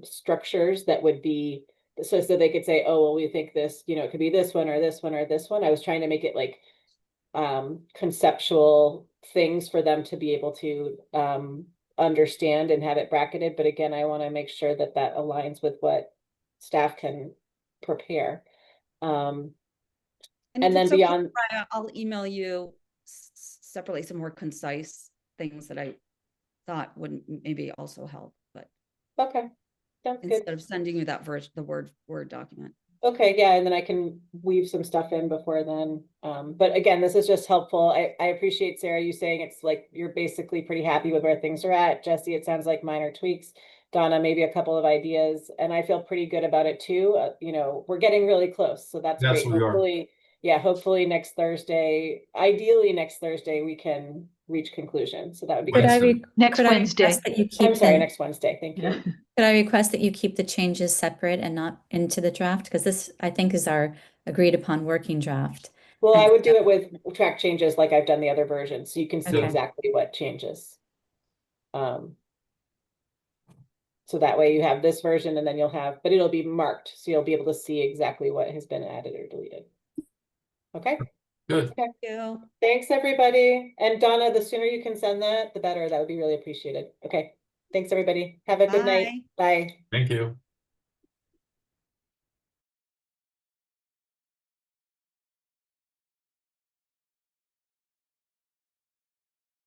structures that would be, so they could say, oh, well, we think this, it could be this one or this one or this one. I was trying to make it like conceptual things for them to be able to understand and have it bracketed. But again, I want to make sure that that aligns with what staff can prepare. And if then it's okay, beyond, Mariah, I'll email you separately some more concise things that I thought would maybe also help, but okay, sounds good. instead of sending you that the Word document. Okay, yeah, and then I can weave some stuff in before then. But again, this is just helpful. I appreciate, Sarah, you saying it's like you're basically pretty happy with where things are at. Jesse, it sounds like minor tweaks. Donna maybe a couple of ideas, and I feel pretty good about it too. We're getting really close, so that's Yes, great. we are. Hopefully next Thursday, ideally next Thursday, we can reach conclusion. So that would be Could I great. re- Next could I Wednesday. request that you I'm keep sorry, the, next Wednesday. Thank you. Yeah. could I request that you keep the changes separate and not into the draft? Because this, I think, is our agreed upon working draft. Well, I And would do so- it with track changes like I've done the other version, so you can see Okay. exactly what changes. So that way you have this version and then but it'll be marked, so you'll be able to see exactly what has been added or deleted. Okay, Good. Thank you. thanks, everybody. And Donna, the sooner you can send that, the better. That would be really appreciated. Okay, thanks, everybody. Have a good night. Bye. Bye. Thank you.